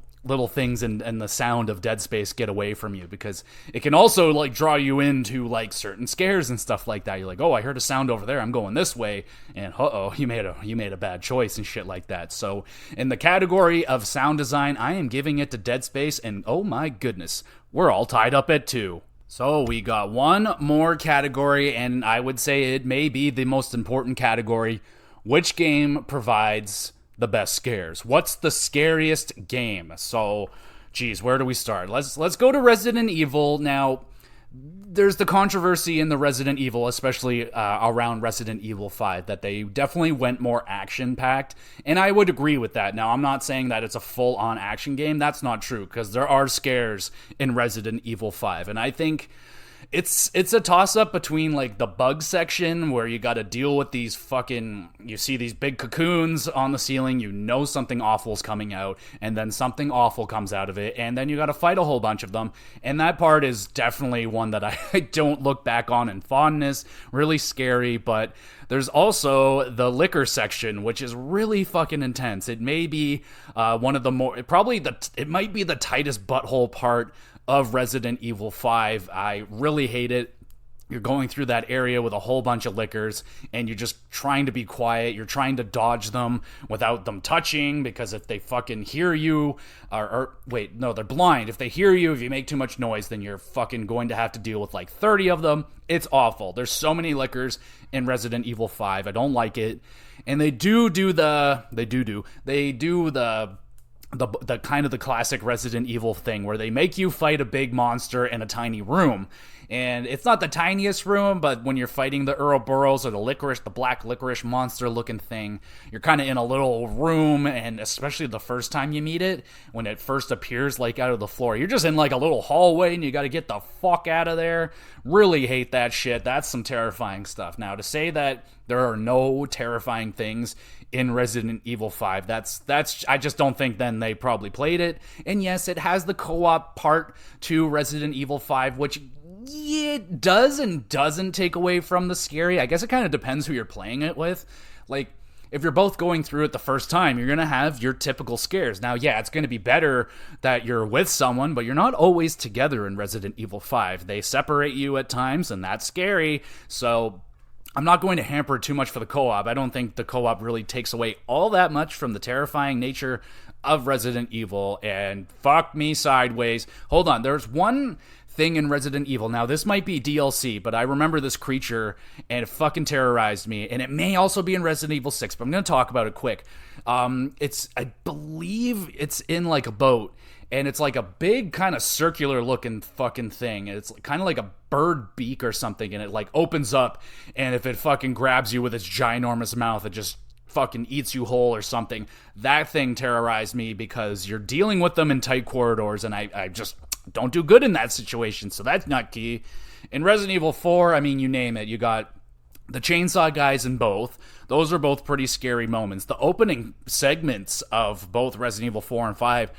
things and the sound of Dead Space get away from you, because it can also, like, draw you into, like, certain scares and stuff like that. You're like, oh, I heard a sound over there, I'm going this way, and you made a bad choice and shit like that. So in the category of sound design, I am giving it to Dead Space, and oh my goodness, we're all tied up at 2. So we got one more category, and I would say it may be the most important category. Which game provides the best scares? What's the scariest game? So, geez, where do we start? Let's go to Resident Evil. Now, there's the controversy in the Resident Evil, especially around Resident Evil 5, that they definitely went more action-packed, and I would agree with that. Now, I'm not saying that it's a full-on action game. That's not true, because there are scares in Resident Evil 5, and I think it's a toss-up between, like, the bug section, where you gotta deal with these you see these big cocoons on the ceiling, you know something awful's coming out, and then something awful comes out of it, and then you gotta fight a whole bunch of them, and that part is definitely one that I don't look back on in fondness, really scary, but there's also the liquor section, which is really fucking intense. It may be one of the more, it might be the tightest butthole part of Resident Evil 5. I really hate it. You're going through that area with a whole bunch of liquors, and you're just trying to be quiet. You're trying to dodge them without them touching, because if they fucking hear you, wait, no, they're blind. If they hear you, if you make too much noise, then you're fucking going to have to deal with like 30 of them. It's awful. There's so many liquors in Resident Evil 5. I don't like it. And they do the kind of the classic Resident Evil thing where they make you fight a big monster in a tiny room. And it's not the tiniest room, but when you're fighting the Ouroboros or the black licorice monster looking thing, you're kind of in a little room, and especially the first time you meet it, when it first appears like out of the floor, you're just in like a little hallway and you got to get the fuck out of there. Really hate that shit. That's some terrifying stuff. Now, to say that there are no terrifying things in Resident Evil 5, that's I just don't think then they probably played it. And yes, it has the co-op part to Resident Evil 5, which it does and doesn't take away from the scary. I guess it kind of depends who you're playing it with. Like, if you're both going through it the first time, you're going to have your typical scares. Now, yeah, it's going to be better that you're with someone, but you're not always together in Resident Evil 5. They separate you at times, and that's scary. So I'm not going to hamper too much for the co-op. I don't think the co-op really takes away all that much from the terrifying nature of Resident Evil, and fuck me sideways. Hold on, there's one thing in Resident Evil. Now, this might be DLC, but I remember this creature, and it fucking terrorized me, and it may also be in Resident Evil 6, but I'm going to talk about it quick. I believe it's in, like, a boat, and it's like a big kind of circular looking fucking thing. It's kind of like a bird beak or something, and it, like, opens up, and if it fucking grabs you with its ginormous mouth, it just fucking eats you whole or something. That thing terrorized me because you're dealing with them in tight corridors, and I just don't do good in that situation, so that's not key. In Resident Evil 4, I mean, you name it, you got the chainsaw guys in both. Those are both pretty scary moments. The opening segments of both Resident Evil 4 and 5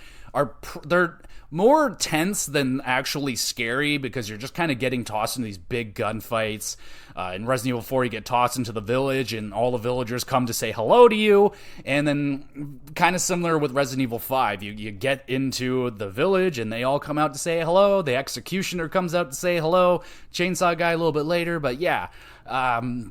they're more tense than actually scary, because you're just kind of getting tossed into these big gunfights. In Resident Evil 4, you get tossed into the village, and all the villagers come to say hello to you. And then, kind of similar with Resident Evil 5, you get into the village, and they all come out to say hello. The executioner comes out to say hello. Chainsaw guy a little bit later, but yeah.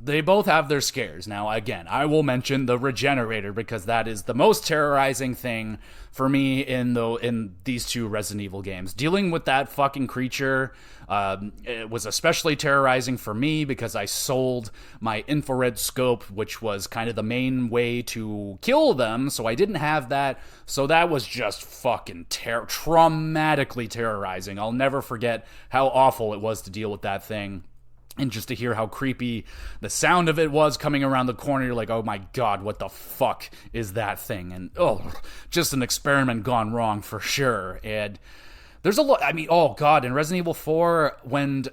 They both have their scares. Now, again, I will mention the Regenerator, because that is the most terrorizing thing for me in these two Resident Evil games. Dealing with that fucking creature, it was especially terrorizing for me because I sold my infrared scope, which was kind of the main way to kill them, so I didn't have that. So that was just fucking traumatically terrorizing. I'll never forget how awful it was to deal with that thing. And just to hear how creepy the sound of it was coming around the corner, you're like, oh my god, what the fuck is that thing? And, just an experiment gone wrong for sure. And there's a lot, I mean, oh god, in Resident Evil 4, when,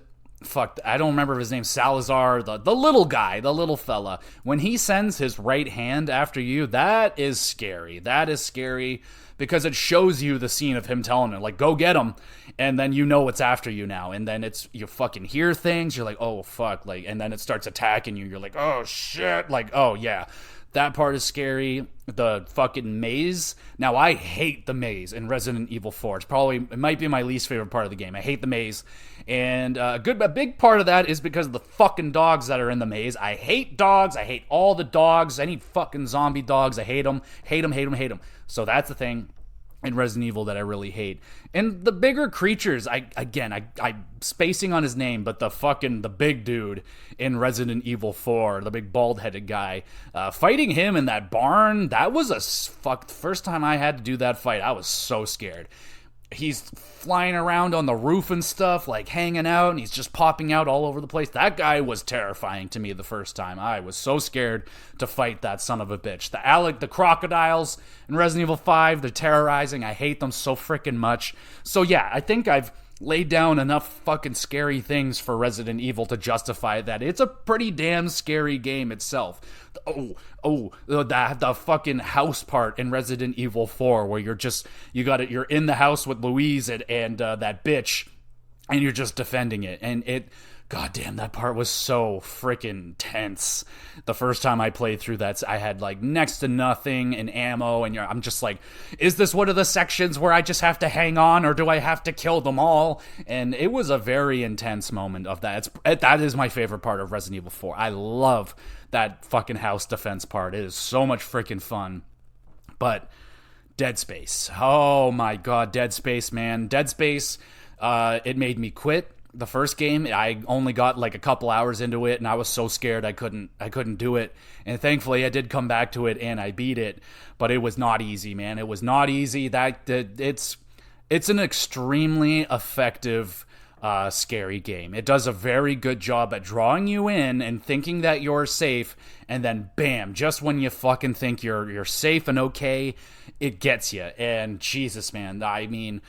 I don't remember his name, Salazar, the little guy, the little fella, when he sends his right hand after you, that is scary. That is scary, because it shows you the scene of him telling it, like, go get him, and then you know it's after you now, and then you fucking hear things, you're like, oh, fuck, like, and then it starts attacking you, you're like, oh, shit, like, oh, yeah, that part is scary. The fucking maze, now, I hate the maze in Resident Evil 4, it might be my least favorite part of the game. I hate the maze, and a big part of that is because of the fucking dogs that are in the maze. I hate dogs, I hate all the dogs, any fucking zombie dogs, I hate them. So that's the thing in Resident Evil that I really hate. And the bigger creatures, I'm spacing on his name, but the big dude in Resident Evil 4, the big bald-headed guy, fighting him in that barn, that was first time I had to do that fight, I was so scared. he's flying around on the roof and stuff, like hanging out, and he's just popping out all over the place. That guy was terrifying to me the first time. I was so scared to fight that son of a bitch. The crocodiles in Resident Evil 5, they're terrorizing. I hate them so freaking much. So yeah, I think I've laid down enough fucking scary things for Resident Evil to justify that it's a pretty damn scary game itself. The fucking house part in Resident Evil 4 where you're in the house with Louise and that bitch, and you're just defending it, and goddamn, that part was so freaking tense. The first time I played through that, I had like next to nothing in ammo, and I'm just like, is this one of the sections where I just have to hang on, or do I have to kill them all? And it was a very intense moment of that. That is my favorite part of Resident Evil 4. I love that fucking house defense part. It is so much freaking fun. But Dead Space. Oh my god, Dead Space, man. Dead Space, it made me quit. The first game, I only got like a couple hours into it, and I was so scared I couldn't do it. And thankfully, I did come back to it and I beat it. But it was not easy, man. It was not easy. It's an extremely effective, scary game. It does a very good job at drawing you in and thinking that you're safe, and then bam, just when you fucking think you're safe and okay, it gets you. And Jesus, man, I mean,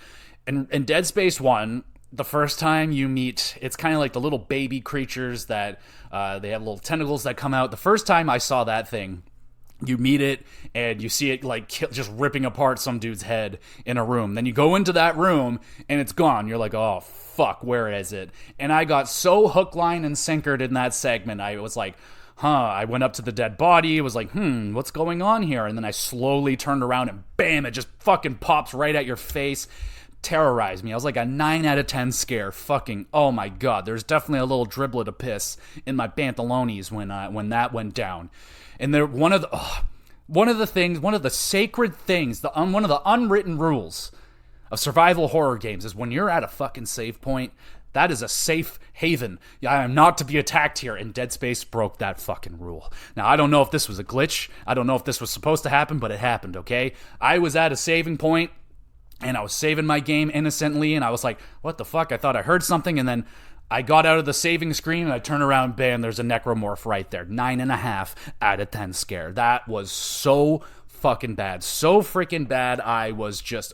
in Dead Space 1. The first time you meet, it's kind of like the little baby creatures that they have little tentacles that come out. The first time I saw that thing, you meet it and you see it like just ripping apart some dude's head in a room. Then you go into that room and it's gone. You're like, oh fuck, where is it? And I got so hook, line, and sinkered in that segment. I was like, I went up to the dead body. It was like, what's going on here? And then I slowly turned around and bam, it just fucking pops right at your face. Terrorized me. I was like a 9 out of 10 scare. Fucking, oh my god. There's definitely a little driblet of piss in my pantalones when that went down. And there, one of the sacred things, one of the unwritten rules of survival horror games is when you're at a fucking save point, that is a safe haven. I am not to be attacked here, and Dead Space broke that fucking rule. Now, I don't know if this was a glitch. I don't know if this was supposed to happen, but it happened, okay? I was at a saving point, and I was saving my game innocently, and I was like, what the fuck? I thought I heard something, and then I got out of the saving screen, and I turn around, bam, there's a necromorph right there. 9.5 out of 10 scare. That was so fucking bad. So freaking bad, I was just,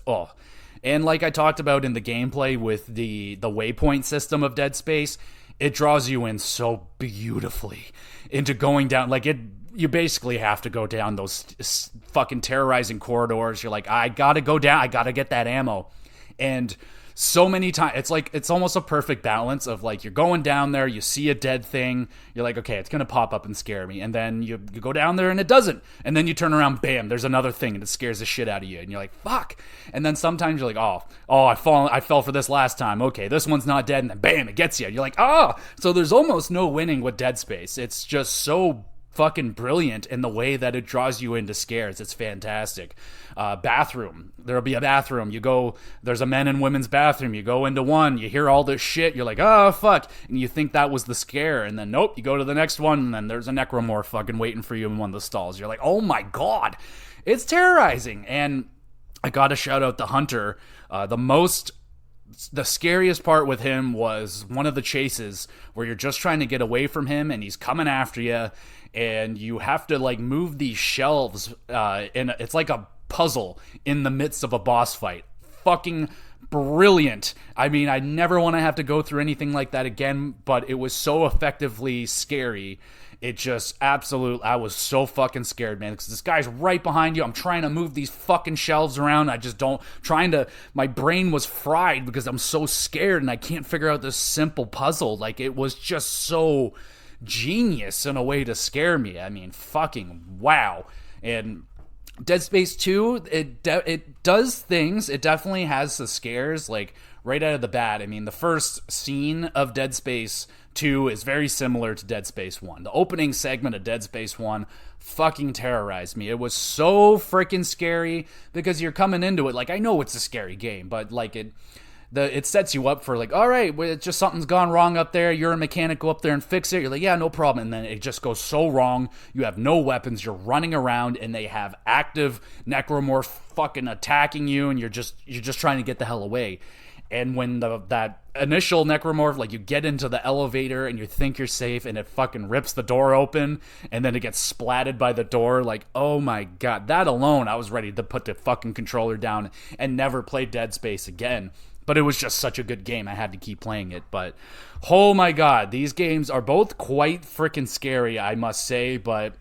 And like I talked about in the gameplay with the waypoint system of Dead Space, it draws you in so beautifully into going down, like you basically have to go down those fucking terrorizing corridors. You're like, I gotta go down. I gotta get that ammo. And so many times, it's almost a perfect balance of like, you're going down there, you see a dead thing, you're like, okay, it's gonna pop up and scare me. And then you go down there and it doesn't. And then you turn around, bam, there's another thing and it scares the shit out of you. And you're like, fuck. And then sometimes you're like, I fell for this last time. Okay, this one's not dead. And then bam, it gets you. You're like, So there's almost no winning with Dead Space. It's just so fucking brilliant in the way that it draws you into scares. It's fantastic. Bathroom. There'll be a bathroom. You go, there's a men and women's bathroom. You go into one, you hear all this shit. You're like, oh, fuck. And you think that was the scare. And then, nope, you go to the next one, and then there's a necromorph fucking waiting for you in one of the stalls. You're like, oh my god. It's terrorizing. And I gotta shout out the Hunter. The scariest part with him was one of the chases where you're just trying to get away from him and he's coming after you, and you have to like move these shelves it's like a puzzle in the midst of a boss fight. Fucking brilliant. I mean, I never want to have to go through anything like that again, but it was so effectively scary. It just I was so fucking scared, man, because this guy's right behind you. I'm trying to move these fucking shelves around. My brain was fried because I'm so scared and I can't figure out this simple puzzle. Like, it was just so genius in a way to scare me. I mean, fucking wow. And Dead Space 2, it does things. It definitely has the scares, like, right out of the bat. I mean, the first scene of Dead Space 2 is very similar to Dead Space 1. The opening segment of Dead Space 1 fucking terrorized me. It was so freaking scary because you're coming into it like, I know it's a scary game, but like it sets you up for like, all right, well, it's just something's gone wrong up there. You're a mechanic, go up there and fix it. You're like, yeah, no problem. And then it just goes so wrong. You have no weapons. You're running around and they have active necromorph fucking attacking you, and you're just trying to get the hell away. And when that initial necromorph, like, you get into the elevator and you think you're safe, and it fucking rips the door open, and then it gets splatted by the door, like, oh my god, that alone, I was ready to put the fucking controller down and never play Dead Space again. But it was just such a good game, I had to keep playing it. But oh my god, these games are both quite freaking scary, I must say. But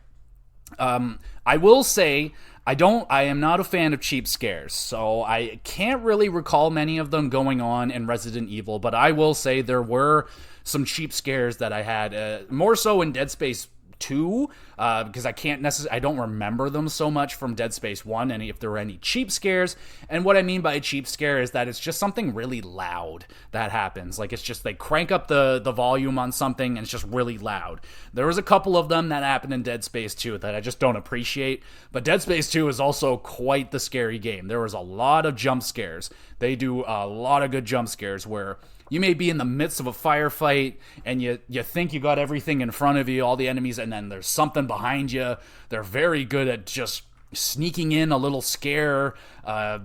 I will say, I am not a fan of cheap scares, so I can't really recall many of them going on in Resident Evil, but I will say there were some cheap scares that I had, more so in Dead Space 2, because I don't remember them so much from Dead Space 1, and if there were any cheap scares. And what I mean by a cheap scare is that it's just something really loud that happens. Like, it's just they crank up the volume on something and it's just really loud. There was a couple of them that happened in Dead Space 2 that I just don't appreciate, but Dead Space 2 is also quite the scary game. There was a lot of jump scares. They do a lot of good jump scares where you may be in the midst of a firefight and you think you got everything in front of you, all the enemies, and then there's something behind you. They're very good at just sneaking in a little scare. Oh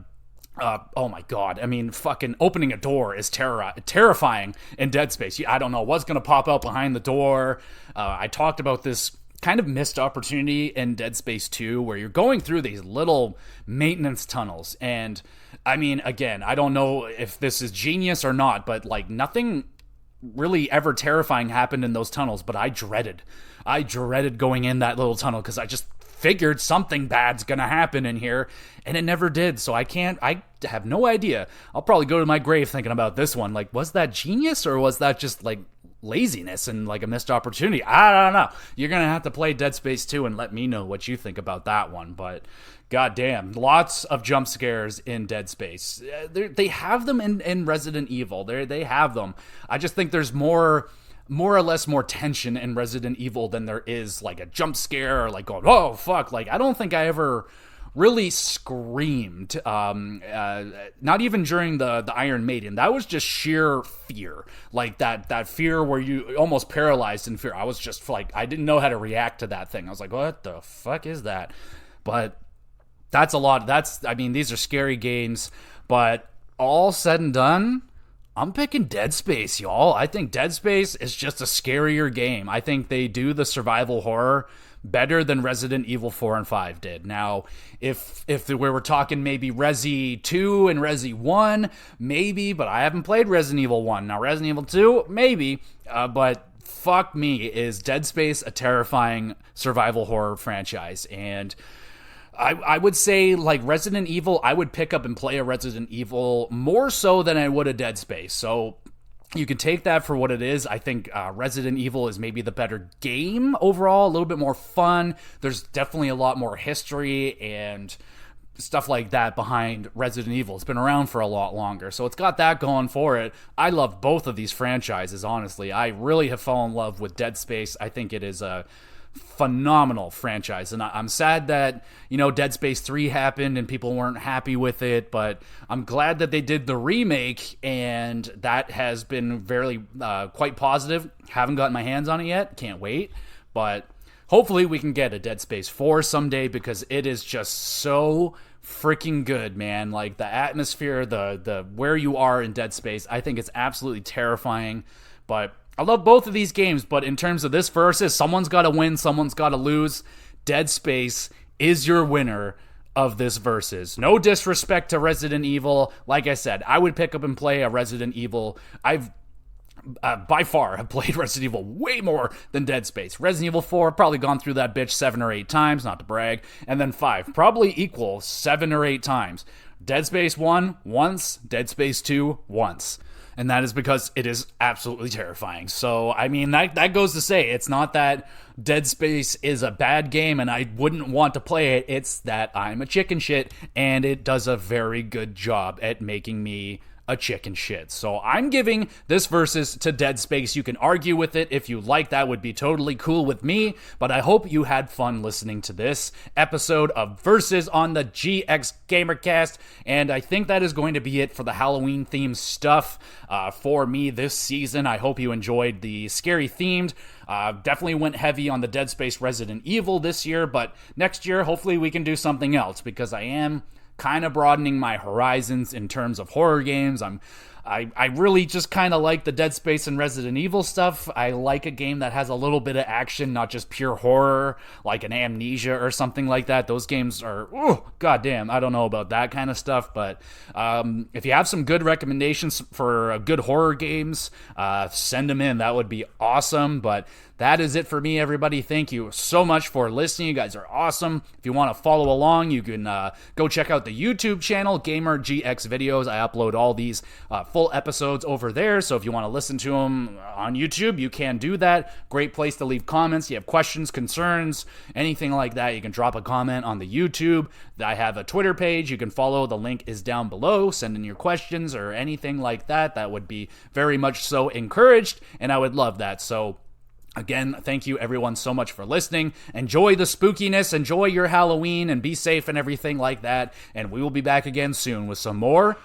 my god, I mean, fucking opening a door is terrifying in Dead Space. I don't know what's going to pop out behind the door. I talked about this kind of missed opportunity in Dead Space 2 where you're going through these little maintenance tunnels, and I mean, again, I don't know if this is genius or not, but like nothing really ever terrifying happened in those tunnels, but I dreaded going in that little tunnel because I just figured something bad's gonna happen in here, and it never did. So I have no idea. I'll probably go to my grave thinking about this one. Like, was that genius or was that just like laziness and like a missed opportunity? I don't know. You're gonna have to play Dead Space 2 and let me know what you think about that one. But goddamn, lots of jump scares in Dead Space. They have them in Resident Evil. They have them. I just think there's more or less more tension in Resident Evil than there is like a jump scare or like going, oh fuck. Like, I don't think I ever really screamed, not even during the Iron Maiden. That was just sheer fear, like that fear where you almost paralyzed in fear. I was just like, I didn't know how to react to that thing. I was like, what the fuck is that? But that's a lot. I mean, these are scary games, but all said and done, I'm picking Dead Space, y'all. I think Dead Space is just a scarier game. I think they do the survival horror better than Resident Evil 4 and 5 did. Now, if we were talking maybe Resi 2 and Resi 1, maybe, but I haven't played Resident Evil 1. Now, Resident Evil 2, maybe, but fuck me, is Dead Space a terrifying survival horror franchise. And I would say, like, Resident Evil, I would pick up and play a Resident Evil more so than I would a Dead Space. So you can take that for what it is. I think Resident Evil is maybe the better game overall, a little bit more fun. There's definitely a lot more history and stuff like that behind Resident Evil. It's been around for a lot longer, so it's got that going for it. I love both of these franchises, honestly. I really have fallen in love with Dead Space. I think it is a phenomenal franchise, and I'm sad that, you know, Dead Space 3 happened and people weren't happy with it, but I'm glad that they did the remake, and that has been very quite positive. Haven't gotten my hands on it yet, can't wait, but hopefully we can get a Dead Space 4 someday, because it is just so freaking good, man. Like, the atmosphere, the where you are in Dead Space, I think it's absolutely terrifying. But I love both of these games, but in terms of this versus, someone's got to win, someone's got to lose. Dead Space is your winner of this versus. No disrespect to Resident Evil. Like I said, I would pick up and play a Resident Evil. I've by far have played Resident Evil way more than Dead Space. Resident Evil 4, probably gone through that bitch 7 or 8 times, not to brag. And then 5, probably equal 7 or 8 times. Dead Space 1, once. Dead Space 2, once. And that is because it is absolutely terrifying. So, I mean, that goes to say, it's not that Dead Space is a bad game and I wouldn't want to play it. It's that I'm a chicken shit, and it does a very good job at making me a chicken shit. So I'm giving this versus to Dead Space. You can argue with it if you like. That would be totally cool with me, but I hope you had fun listening to this episode of Versus on the GXGamerCast, and I think that is going to be it for the Halloween themed stuff for me this season. I hope you enjoyed the scary themed. Definitely went heavy on the Dead Space Resident Evil this year, but next year hopefully we can do something else, because I am kind of broadening my horizons in terms of horror games. I really just kind of like the Dead Space and Resident Evil stuff. I like a game that has a little bit of action, not just pure horror, like an Amnesia or something like that. Those games are, goddamn, I don't know about that kind of stuff. But if you have some good recommendations for good horror games, send them in. That would be awesome. But that is it for me, everybody. Thank you so much for listening. You guys are awesome. If you want to follow along, you can go check out the YouTube channel, Gamer GX Videos. I upload all these full episodes over there, so if you want to listen to them on YouTube, you can do that. Great place to leave comments. You have questions, concerns, anything like that, you can drop a comment on the YouTube. I have a Twitter page you can follow. The link is down below. Send in your questions or anything like that. That would be very much so encouraged, and I would love that. So again, thank you everyone so much for listening. Enjoy the spookiness, enjoy your Halloween, and be safe and everything like that. And we will be back again soon with some more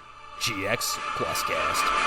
GX Plus Cast.